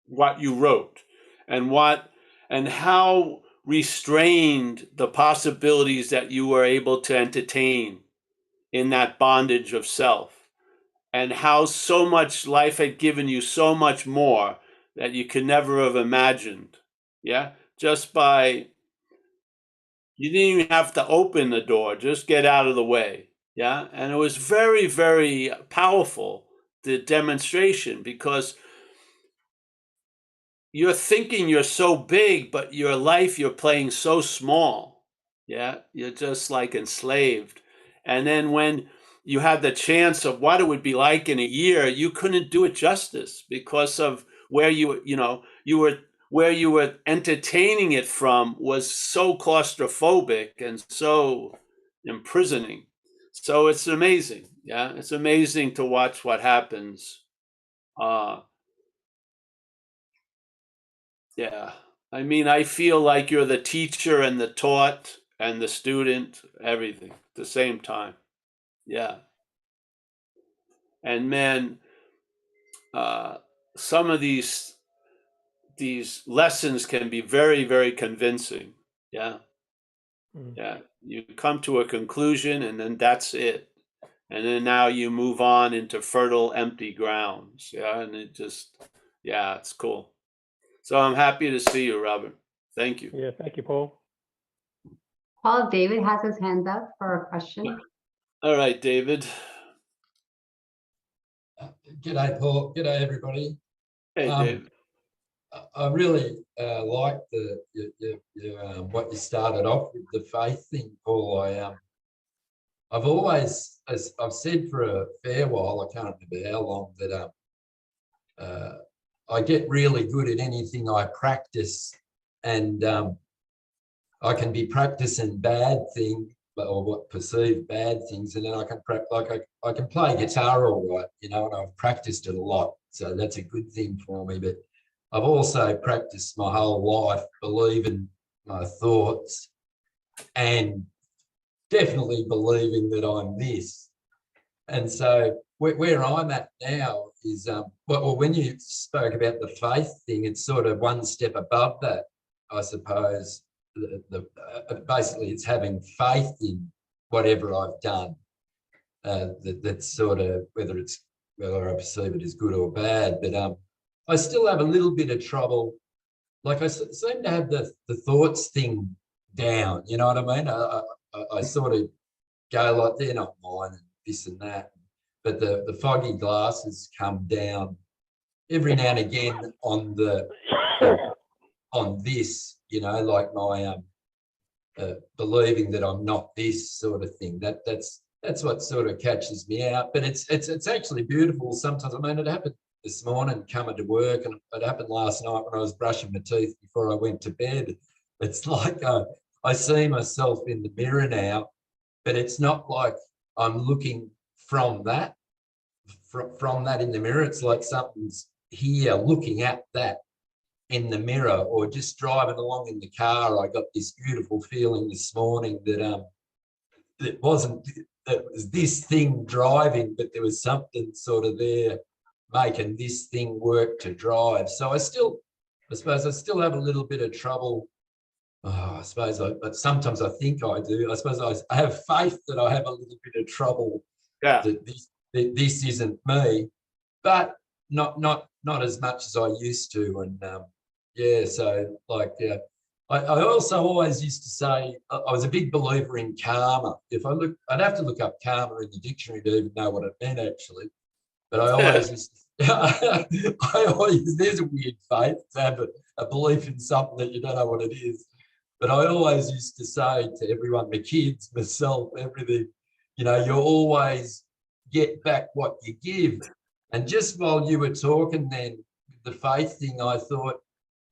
what you wrote and how restrained the possibilities that you were able to entertain in that bondage of self, and how so much life had given you so much more that you could never have imagined. Yeah, just by, you didn't even have to open the door, just get out of the way. Yeah, and it was very, very powerful, the demonstration, because you're thinking you're so big, but your life, you're playing so small. Yeah, you're just like enslaved. And then when you had the chance of what it would be like in a year, you couldn't do it justice because of where where you were entertaining it from was so claustrophobic and so imprisoning. So it's amazing. Yeah, it's amazing to watch what happens. Yeah. I mean, I feel like you're the teacher and the taught and the student, everything at the same time. Yeah. And man, some of these lessons can be very, very convincing. Yeah. Mm. Yeah. You come to a conclusion and then that's it. And then now you move on into fertile, empty grounds. Yeah. And yeah, it's cool. So I'm happy to see you, Robert. Thank you. Yeah. Thank you, Paul. Paul, David has his hand up for a question. All right, David. G'day, Paul. G'day, everybody. Hey, David. I really like what you started off with, the faith thing, Paul. I've always, as I've said for a fair while, I can't remember how long, that I get really good at anything I practice, and I can be practicing bad things or what perceived bad things, and then I can play guitar all right, you know, and I've practiced it a lot, so that's a good thing for me. But I've also practiced my whole life believing my thoughts and definitely believing that I'm this. And so where I'm at now is, well, when you spoke about the faith thing, it's sort of one step above that, I suppose. Basically, it's having faith in whatever I've done. That's sort of whether I perceive it as good or bad. But I still have a little bit of trouble. Like I seem to have the thoughts thing down. You know what I mean? I sort of go like, they're not mine and this and that. But the foggy glasses come down every now and again on on this, you know, like my believing that I'm not this sort of thing. That's what sort of catches me out. But it's actually beautiful sometimes. I mean, it happened this morning coming to work, and it happened last night when I was brushing my teeth before I went to bed. It's like I see myself in the mirror now, but it's not like I'm looking from that in the mirror. It's like something's here looking at that. in the mirror, or just driving along in the car, I got this beautiful feeling this morning that it wasn't, that was this thing driving, but there was something sort of there making this thing work to drive. So I suppose I still have a little bit of trouble. But sometimes I think I do. I suppose I have faith that I have a little bit of trouble that this isn't me, but not as much as I used to. And yeah, so like I also always used to say I was a big believer in karma. If I look, I'd have to look up karma in the dictionary to even know what it meant actually. But I always used to, there's a weird faith to have a belief in something that you don't know what it is. But I always used to say to everyone, my kids, myself, everything, you always get back what you give. And just while you were talking then, the faith thing, I thought,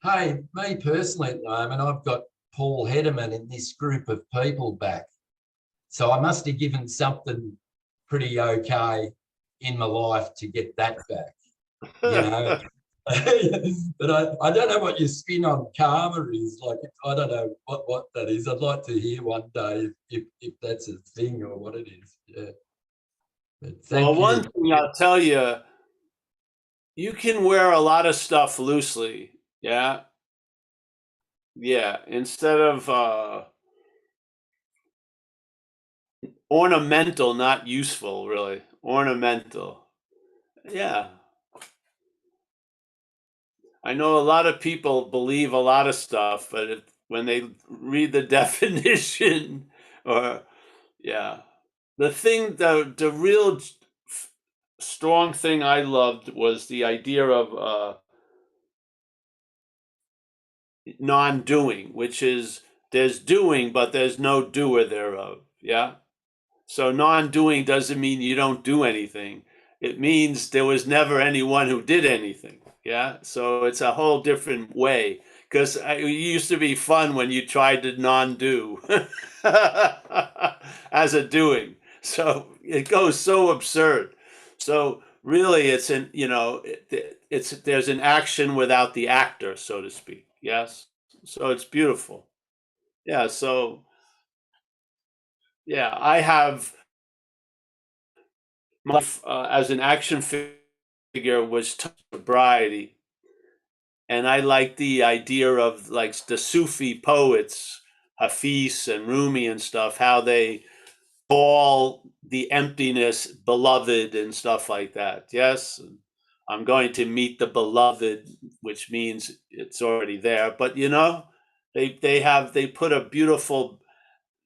hey, me personally at the moment, I've got Paul Hedderman in this group of people back. So I must have given something pretty okay in my life to get that back, But I don't know what your spin on karma is. Like, I don't know what that is. I'd like to hear one day if that's a thing or what it is. Yeah. But thank you. One thing I'll tell you, you can wear a lot of stuff loosely. Yeah. Yeah. Instead of ornamental, not useful, really. Ornamental. Yeah. I know a lot of people believe a lot of stuff, but when they read the definition, or the real strong thing I loved was the idea of non-doing, which is there's doing, but there's no doer thereof. Yeah. So non-doing doesn't mean you don't do anything. It means there was never anyone who did anything. Yeah. So it's a whole different way, because it used to be fun when you tried to non-do as a doing. So it goes so absurd. So really it's there's an action without the actor, so to speak. Yes. So it's beautiful. Yeah. So yeah, I have my life as an action figure was sobriety, and I like the idea of like the Sufi poets, Hafiz and Rumi and stuff, how they call the emptiness beloved and stuff like that. Yes, I'm going to meet the beloved, which means it's already there. But they put a beautiful,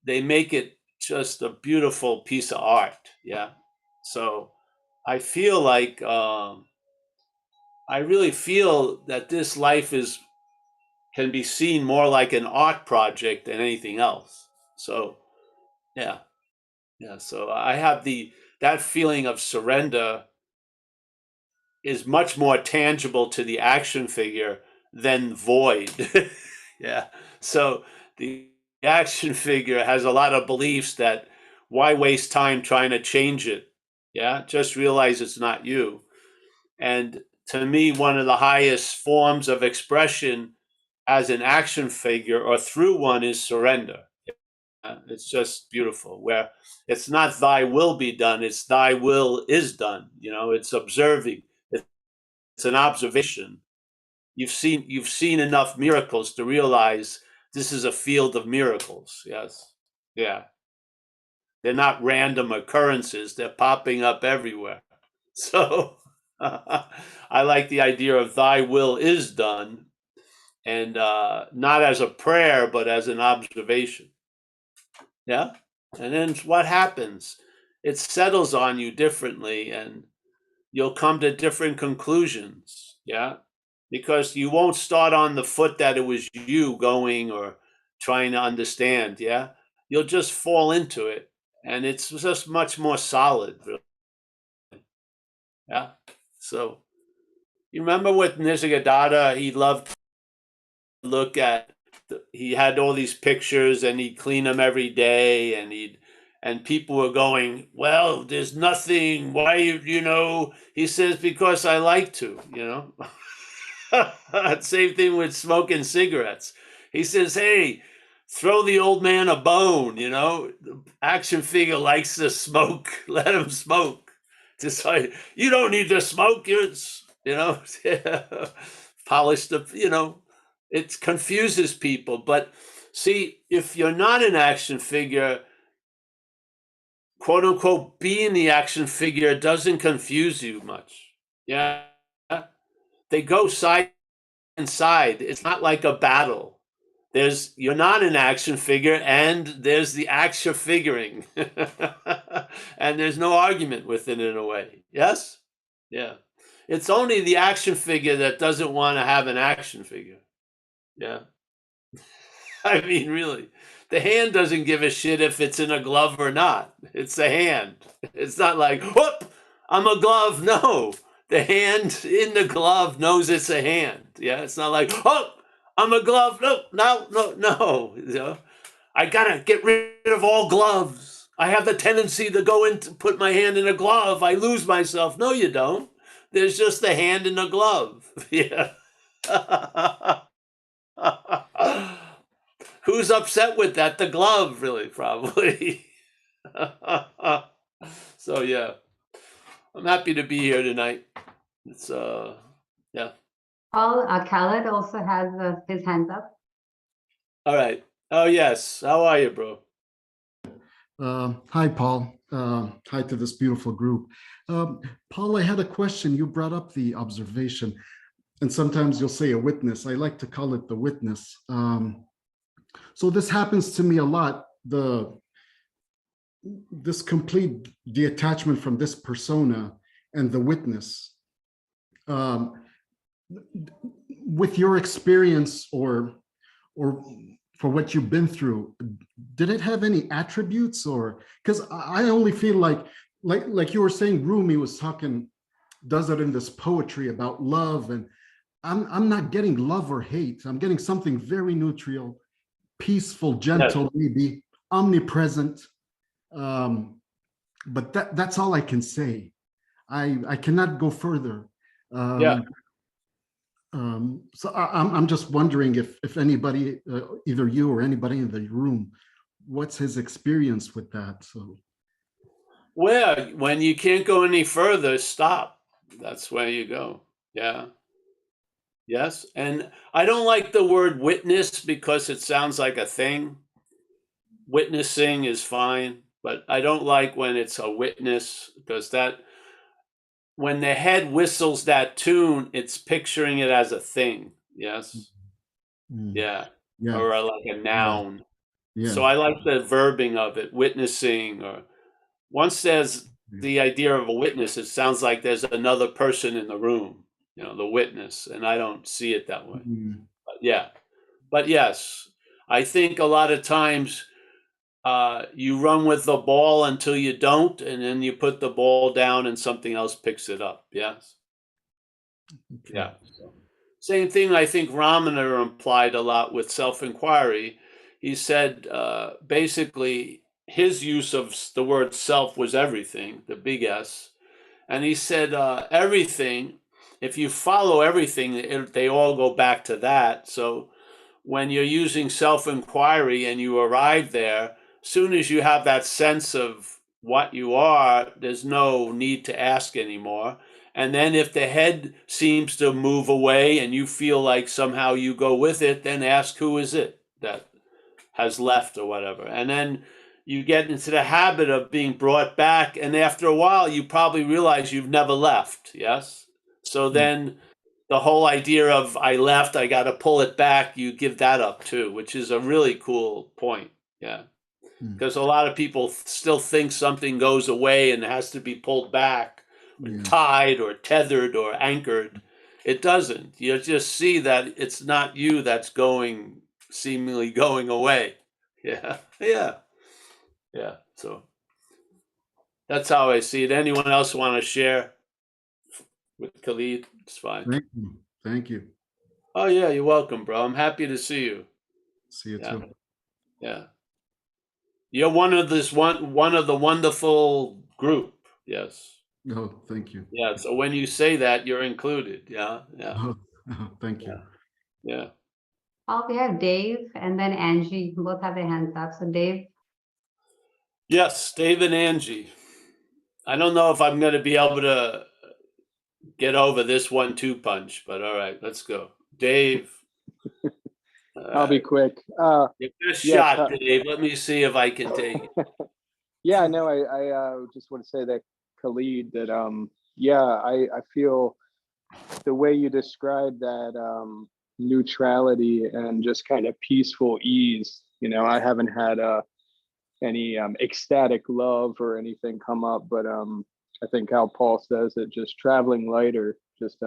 they make it just a beautiful piece of art. Yeah. So I feel like I really feel that this life can be seen more like an art project than anything else. So yeah, yeah. So I have that feeling of surrender is much more tangible to the action figure than void. Yeah. So the action figure has a lot of beliefs that why waste time trying to change it? Yeah. Just realize it's not you. And to me, one of the highest forms of expression as an action figure or through one is surrender. It's just beautiful, where it's not thy will be done, it's thy will is done. It's observing. It's an observation. You've seen enough miracles to realize this is a field of miracles. Yes. Yeah. They're not random occurrences, they're popping up everywhere. So I like the idea of thy will is done, and not as a prayer, but as an observation. Yeah. And then what happens? It settles on you differently, and you'll come to different conclusions. Yeah. Because you won't start on the foot that it was you going or trying to understand. Yeah. You'll just fall into it, and it's just much more solid. Really. Yeah. So you remember with Nisargadatta, he loved to look at, he had all these pictures and he'd clean them every day, and people were going, well, there's nothing, why, he says, because I like to, Same thing with smoking cigarettes. He says, hey, throw the old man a bone, you know. The action figure likes to smoke. Let him smoke. Just like, you don't need to smoke. You know, polish the, you know, it confuses people. But see, if you're not an action figure, quote unquote, being the action figure doesn't confuse you much. Yeah. They go side and side. It's not like a battle. You're not an action figure, and there's the action figuring. And there's no argument with it in a way. Yes? Yeah. It's only the action figure that doesn't want to have an action figure. Yeah. I mean, really. The hand doesn't give a shit if it's in a glove or not. It's the hand. It's not like, whoop, I'm a glove. No. The hand in the glove knows it's a hand. Yeah. It's not like, oh, I'm a glove. No. You know, I gotta get rid of all gloves. I have the tendency to go in to put my hand in a glove. I lose myself. No, you don't. There's just the hand in the glove. Yeah. Who's upset with that? The glove, really, probably. So yeah, I'm happy to be here tonight. It's yeah. Paul, Khaled also has his hands up. All right. Oh yes. How are you, bro? Hi, Paul. Hi to this beautiful group. Paul, I had a question. You brought up the observation, and sometimes you'll say a witness. I like to call it the witness. So this happens to me a lot. This complete detachment from this persona and the witness. With your experience or for what you've been through, did it have any attributes? Or because I only feel like you were saying, Rumi was talking, does it in this poetry about love, and I'm not getting love or hate. I'm getting something very neutral, peaceful, gentle, yes, maybe omnipresent. But that's all I can say. I cannot go further. Yeah. So I'm just wondering if anybody, either you or anybody in the room, what's his experience with that? So, well, when you can't go any further, stop. That's where you go. Yeah. Yes. And I don't like the word witness because it sounds like a thing. Witnessing is fine, but I don't like when it's a witness, because that, when the head whistles that tune, it's picturing it as a thing. Yes. Yeah. yeah, Or like a noun. yeah. So I like the verbing of it, witnessing. Or once there's the idea of a witness, it sounds like there's another person in the room, you know, the witness, and I don't see it that way. But yeah. But yes, I think a lot of times you run with the ball until you don't, and then you put the ball down and something else picks it up. Yes. Okay. Yeah. So, same thing I think Ramana implied a lot with self-inquiry. He said basically his use of the word self was everything, the big S. And he said everything, if you follow everything, they all go back to that. So when you're using self-inquiry and you arrive there, soon as you have that sense of what you are, there's no need to ask anymore. And then if the head seems to move away and you feel like somehow you go with it, then ask who is it that has left or whatever. And then you get into the habit of being brought back. And after a while, you probably realize you've never left. Yes. So then the whole idea of I left, I got to pull it back, you give that up too, which is a really cool point. Yeah. Because a lot of people still think something goes away and has to be pulled back, tied or tethered or anchored. It doesn't. You just see that it's not you that's seemingly going away. Yeah. Yeah. Yeah. So that's how I see it. Anyone else want to share with Khalid? It's fine. Thank you. Thank you. Oh yeah, you're welcome, bro. I'm happy to see you. See you too. Yeah. You're one of the wonderful group. Yes. Oh, thank you. Yeah. So when you say that, you're included. Yeah. Yeah. Thank you. Yeah. Oh, we have Dave and then Angie. Both have their hands up. So Dave, Yes, Dave and Angie. I don't know if I'm going to be able to get over this 1-2 punch, but all right, let's go. Dave. I'll be quick. Your best yeah, shot, Dave. Let me see if I can take it. Yeah, no, I just want to say that Khalid, that yeah, I feel the way you describe that neutrality and just kind of peaceful ease. You know, I haven't had any ecstatic love or anything come up, but I think how Paul says it, just traveling lighter, just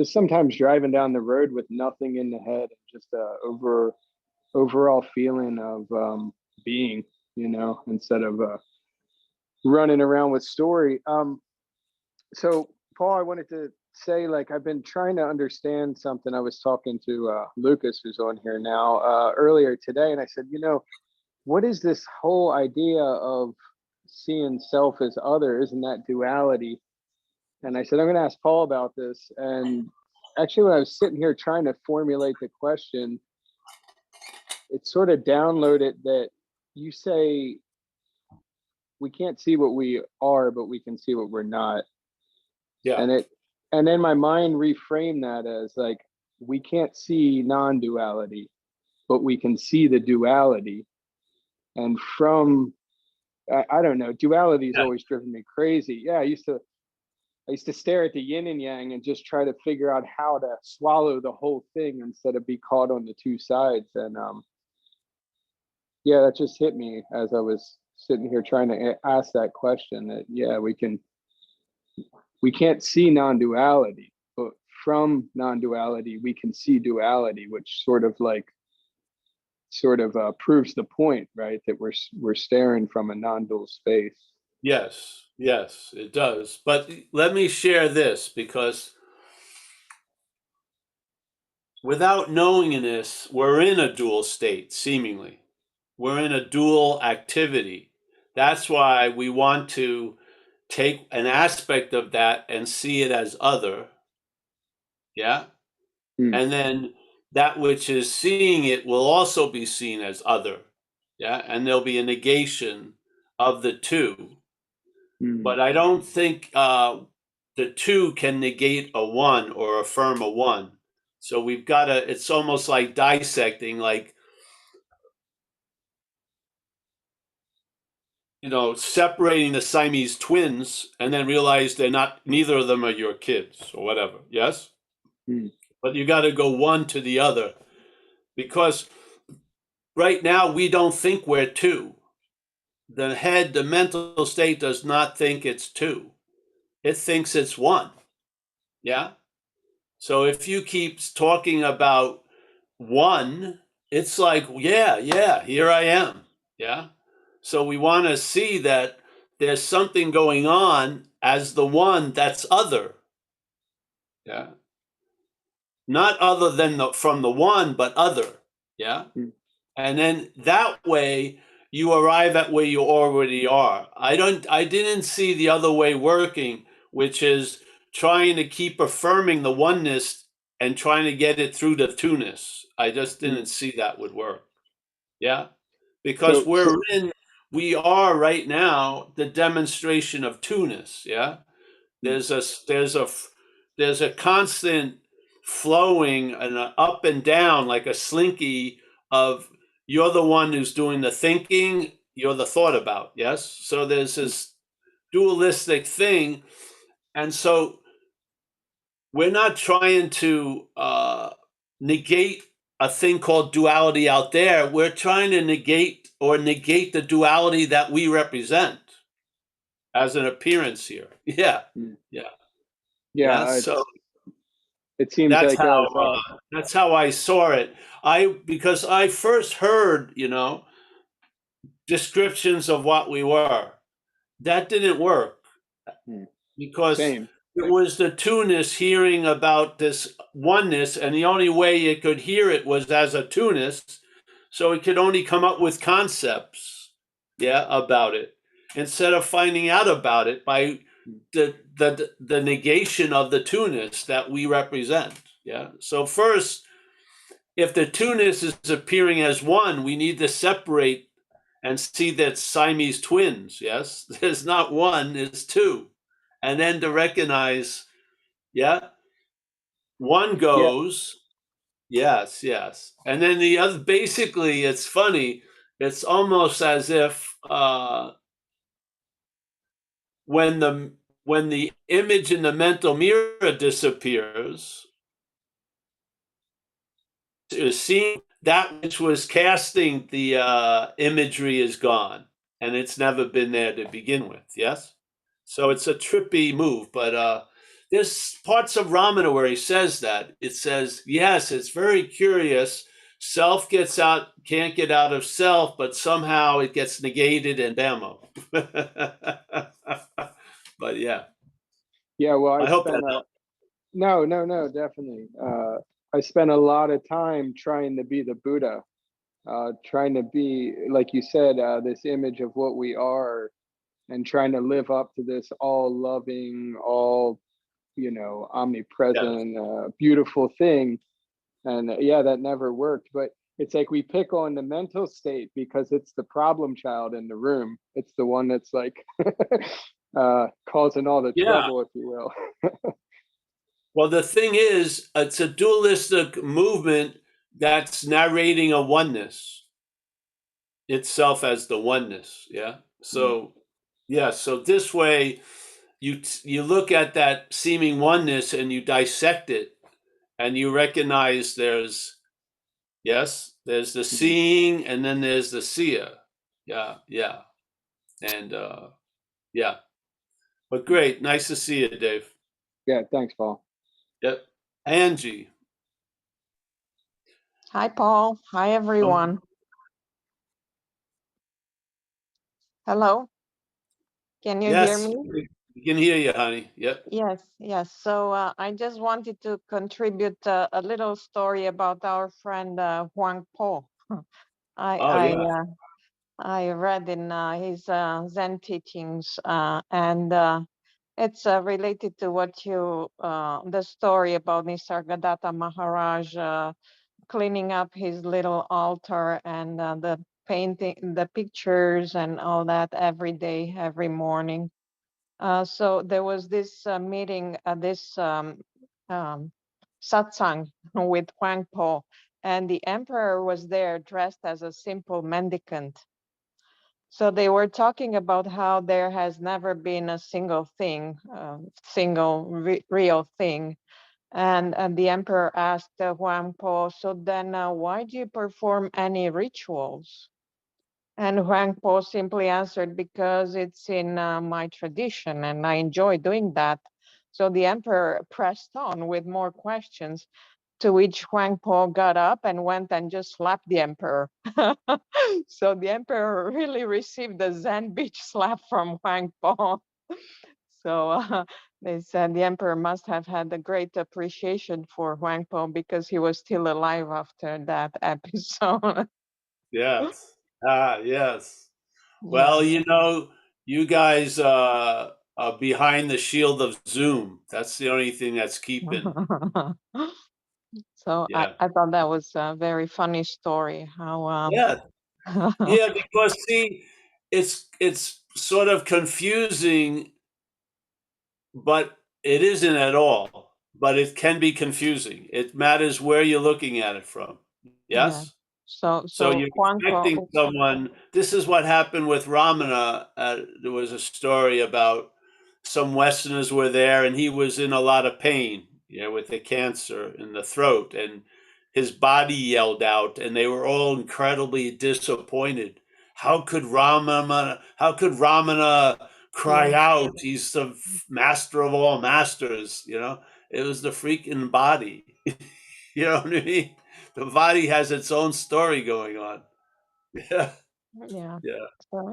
sometimes driving down the road with nothing in the head, just overall feeling of being, you know, instead of running around with story. So Paul, I wanted to say, like, I've been trying to understand something. I was talking to Lucas, who's on here now, earlier today, and I said, you know, what is this whole idea of seeing self as other? Isn't that duality? And I said, I'm going to ask Paul about this. And actually, when I was sitting here trying to formulate the question, it sort of downloaded that you say we can't see what we are, but we can see what we're not. Yeah. And then my mind reframed that as like, we can't see non-duality, but we can see the duality. And from, I don't know, duality has always driven me crazy. Yeah, I used to stare at the yin and yang and just try to figure out how to swallow the whole thing instead of be caught on the two sides. And yeah, that just hit me as I was sitting here trying to ask that question, that yeah, we can't see non-duality, but from non-duality we can see duality, which sort of proves the point, right? That we're staring from a non-dual space. Yes, it does. But let me share this, because without knowing this, we're in a dual state, seemingly. We're in a dual activity. That's why we want to take an aspect of that and see it as other. Yeah. And then that which is seeing it will also be seen as other. Yeah. And there'll be a negation of the two. But I don't think the two can negate a one or affirm a one. So we've got to, it's almost like dissecting, like, you know, separating the Siamese twins and then realize they're not, neither of them are your kids or whatever. Yes. But you got to go one to the other, because right now we don't think we're two. The head, the mental state does not think it's two. It thinks it's one. Yeah. So if you keep talking about one, it's like, yeah, here I am. Yeah. So we want to see that there's something going on as the one that's other. Yeah. Not other than from the one, but other. Yeah. And then that way you arrive at where you already are. I didn't see the other way working, which is trying to keep affirming the oneness and trying to get it through the two-ness. I just didn't see that would work. Yeah. Because we are right now the demonstration of two-ness. Yeah. There's a constant flowing and up and down, like a slinky of, you're the one who's doing the thinking, you're the thought about. Yes. So there's this dualistic thing. And so we're not trying to negate a thing called duality out there. We're trying to negate the duality that we represent as an appearance here. Yeah. So it seems that's like that's how I saw it. Because I first heard, you know, descriptions of what we were. That didn't work, because Same. it was the two-ness hearing about this oneness, and the only way it could hear it was as a two-ness. So it could only come up with concepts, about it, instead of finding out about it by the negation of the two-ness that we represent. Yeah. So first, if the two-ness is appearing as one, we need to separate and see that Siamese twins. Yes, there's not one, it's two, and then to recognize, yeah, one goes. Yes, yes. And then the other, basically, it's funny. It's almost as if when the image in the mental mirror disappears, is seeing that which was casting the imagery is gone, and it's never been there to begin with. Yes, so it's a trippy move, but there's parts of Ramana where he says that. It says, yes, it's very curious. Self gets out, can't get out of self, but somehow it gets negated and bammo. But yeah, Yeah, well, I hope that helped. no, definitely. I spent a lot of time trying to be the Buddha, trying to be, like you said, this image of what we are, and trying to live up to this all loving, all, omnipresent, beautiful thing. And yeah, that never worked. But it's like we pick on the mental state because it's the problem child in the room. It's the one that's like causing all the trouble, if you will. Well, the thing is, it's a dualistic movement that's narrating a oneness itself as the oneness. Yeah. So, yeah. So this way, you look at that seeming oneness and you dissect it, and you recognize there's the seeing, and then there's the seer. Yeah, yeah, and yeah. But great, nice to see you, Dave. Yeah, thanks, Paul. Yep, Angie. Hi, Paul. Hi, everyone. Hello. Can you hear Yes, me? we can hear you, honey. Yep. Yes. So I just wanted to contribute a little story about our friend Huang Po. I read in his Zen teachings, and it's related to what the story about Nisargadatta Maharaj cleaning up his little altar and the painting, the pictures and all that every day, every morning. So there was this meeting, this satsang with Huang Po, and the emperor was there dressed as a simple mendicant. So they were talking about how there has never been a single thing, real thing. And the emperor asked Huang Po, so then why do you perform any rituals? And Huang Po simply answered, because it's in my tradition and I enjoy doing that. So the emperor pressed on with more questions, to which Huang Po got up and went and just slapped the emperor. So the emperor really received the Zen beach slap from Huang Po. So they said the emperor must have had a great appreciation for Huang Po because he was still alive after that episode. Yes. Yes. Well, Yeah. you guys are behind the shield of Zoom. That's the only thing that's keeping. So Yeah. I thought that was a very funny story. How Yeah. Yeah, because see, it's sort of confusing, but it isn't at all. But it can be confusing. It matters where you're looking at it from. yeah. Yes? So So you're Huang expecting Po. someone. This is what happened with Ramana. There was a story about some Westerners were there, and he was in a lot of pain, with the cancer in the throat, and his body yelled out, and they were all incredibly disappointed. How could Ramana? How could Ramana cry Yeah. out? He's the master of all masters. It was the freaking body. You know what I mean? The body has its own story going on. Yeah. Yeah. Yeah.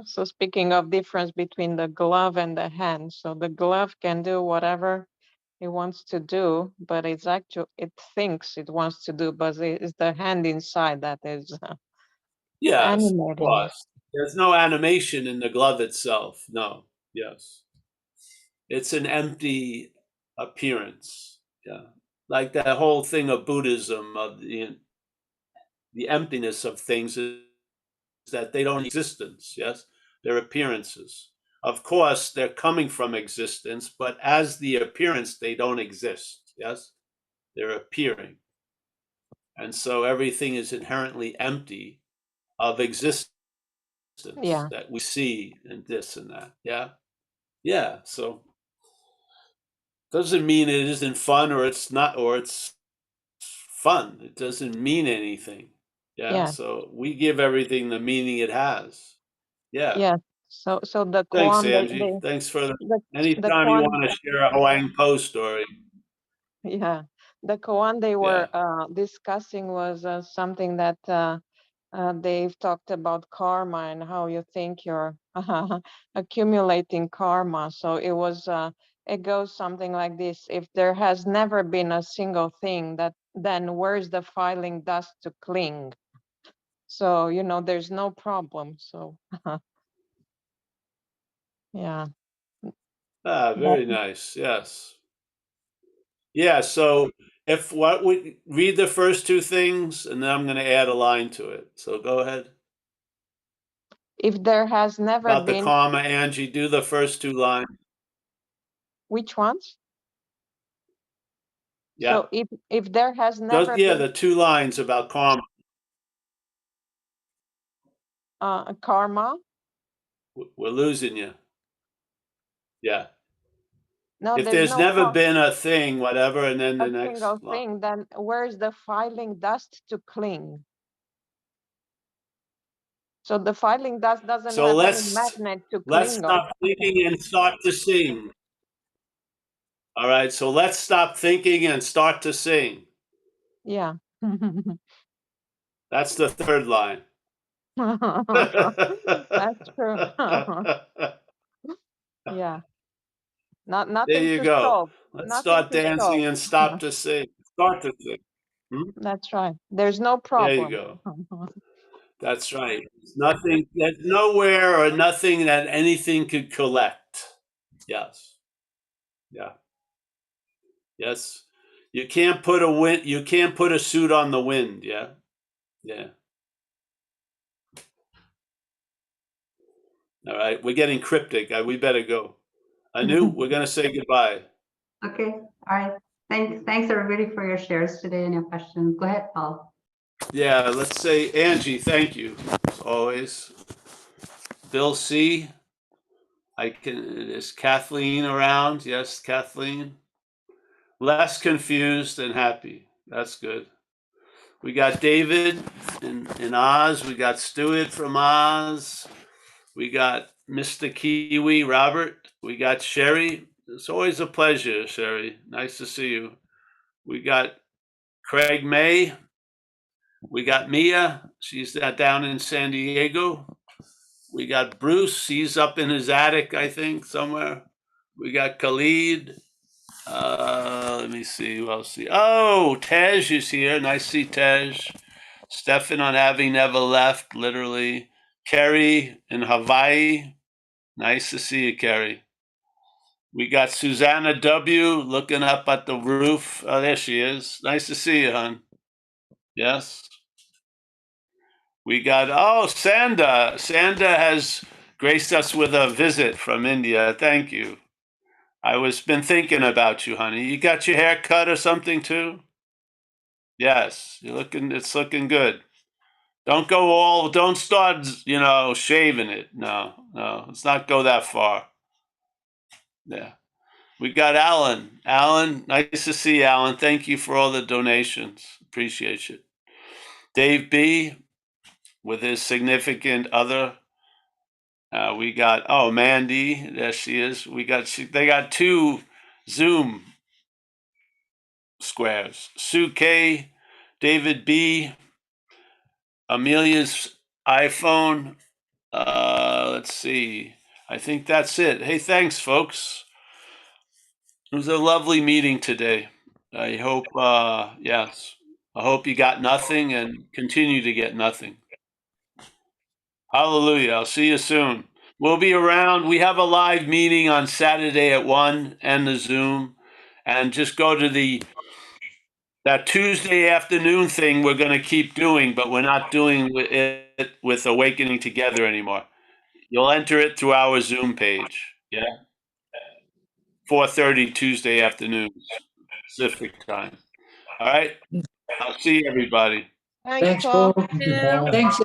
So speaking of difference between the glove and the hand, so the glove can do whatever it wants to do, but it thinks it wants to do, but it's the hand inside that is Yes, of animating it. course. There's no animation in the glove itself. No. Yes. It's an empty appearance. Yeah. Like that whole thing of Buddhism, of the emptiness of things is that they don't existence. Yes. They're appearances. Of course, they're coming from existence, but as the appearance, they don't exist. Yes. They're appearing. And so everything is inherently empty of existence Yeah. that we see and this and that. Yeah. Yeah. So doesn't mean it isn't fun or it's not, or it's fun. It doesn't mean anything. Yeah. Yeah. So we give everything the meaning it has. Yeah. Yeah. So the Thanks, koan, Angie. Thanks for the anytime you koan, want to share a Huang Po story. yeah, the koan they were Yeah. discussing was something that they've talked about karma and how you think you're accumulating karma. So it was it goes something like this: if there has never been a single thing, that then where's the filing dust to cling? So there's no problem. So yeah. Ah, That, very nice. Yes. Yeah. So if what we read the first two things, and then I'm going to add a line to it. So go ahead. if there has never About the been, comma, Angie, do the first two lines. which ones? Yeah. So if there has Those, never yeah, been the two lines about karma. karma, We're losing you. Yeah. no, If there's there's no never been a thing, whatever, and then a the next single line. thing, then where's the filing dust to cling? So the filing dust doesn't So have any let's magnet to cling on. stop thinking and start to sing. All right. So let's stop thinking and start to sing. Yeah. That's the third line. That's true. Yeah. There Nothing you to go. solve. Let's Nothing start to dancing solve. and stop to sing. Start to sing. Hmm? That's right. There's no There you problem. go. That's right. It's nothing. There's nowhere or nothing that anything could collect. Yes. Yeah. Yes. You can't put a wind. You can't put a suit on the wind. Yeah. Yeah. All right. We're getting cryptic. We better go. Anu, we're gonna say goodbye. Okay, all right. Thanks everybody for your shares today and your questions. Go ahead, Paul. Yeah. Let's say Angie. Thank you as always. Bill C. Is Kathleen around? Yes, Kathleen. Less confused and happy. That's good. We got David in Oz. We got Stuart from Oz. We got Mr. Kiwi, Robert. We got Sherry. It's always a pleasure, Sherry. Nice to see you. We got Craig May. We got Mia. She's down in San Diego. We got Bruce. He's up in his attic, I think, somewhere. We got Khalid. Let me see who else. Oh, Tej is here. Nice to see Tej. Stefan on having never left, literally. Kerry in Hawaii. Nice to see you, Kerry. We got Susanna W. looking up at the roof. Oh, there she is. Nice to see you, hon. Yes. We got, Sanda. Sanda has graced us with a visit from India. Thank you. I was been thinking about you, honey. You got your hair cut or something too? Yes, it's looking good. Don't start, shaving it. No, let's not go that far. Yeah. We got Alan. Alan, nice to see you, Alan. Thank you for all the donations. Appreciate it. Dave B with his significant other. We got, Mandy. There she is. They got two Zoom squares. Sue K, David B, Amelia's iPhone. Let's see. I think that's it. Hey, thanks, folks. It was a lovely meeting today. I hope, yes, I hope you got nothing and continue to get nothing. Hallelujah. I'll see you soon. We'll be around. We have a live meeting on Saturday at 1 and the Zoom. And just go to that Tuesday afternoon thing we're going to keep doing, but we're not doing it with Awakening Together anymore. You'll enter it through our Zoom page. Yeah. 4:30 Tuesday afternoon, Pacific time. All right. I'll see everybody. Thanks, Paul. Thanks, Anu. Thanks,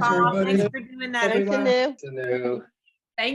Paul. Thanks for doing that. Thanks, everyone. Anu. Thank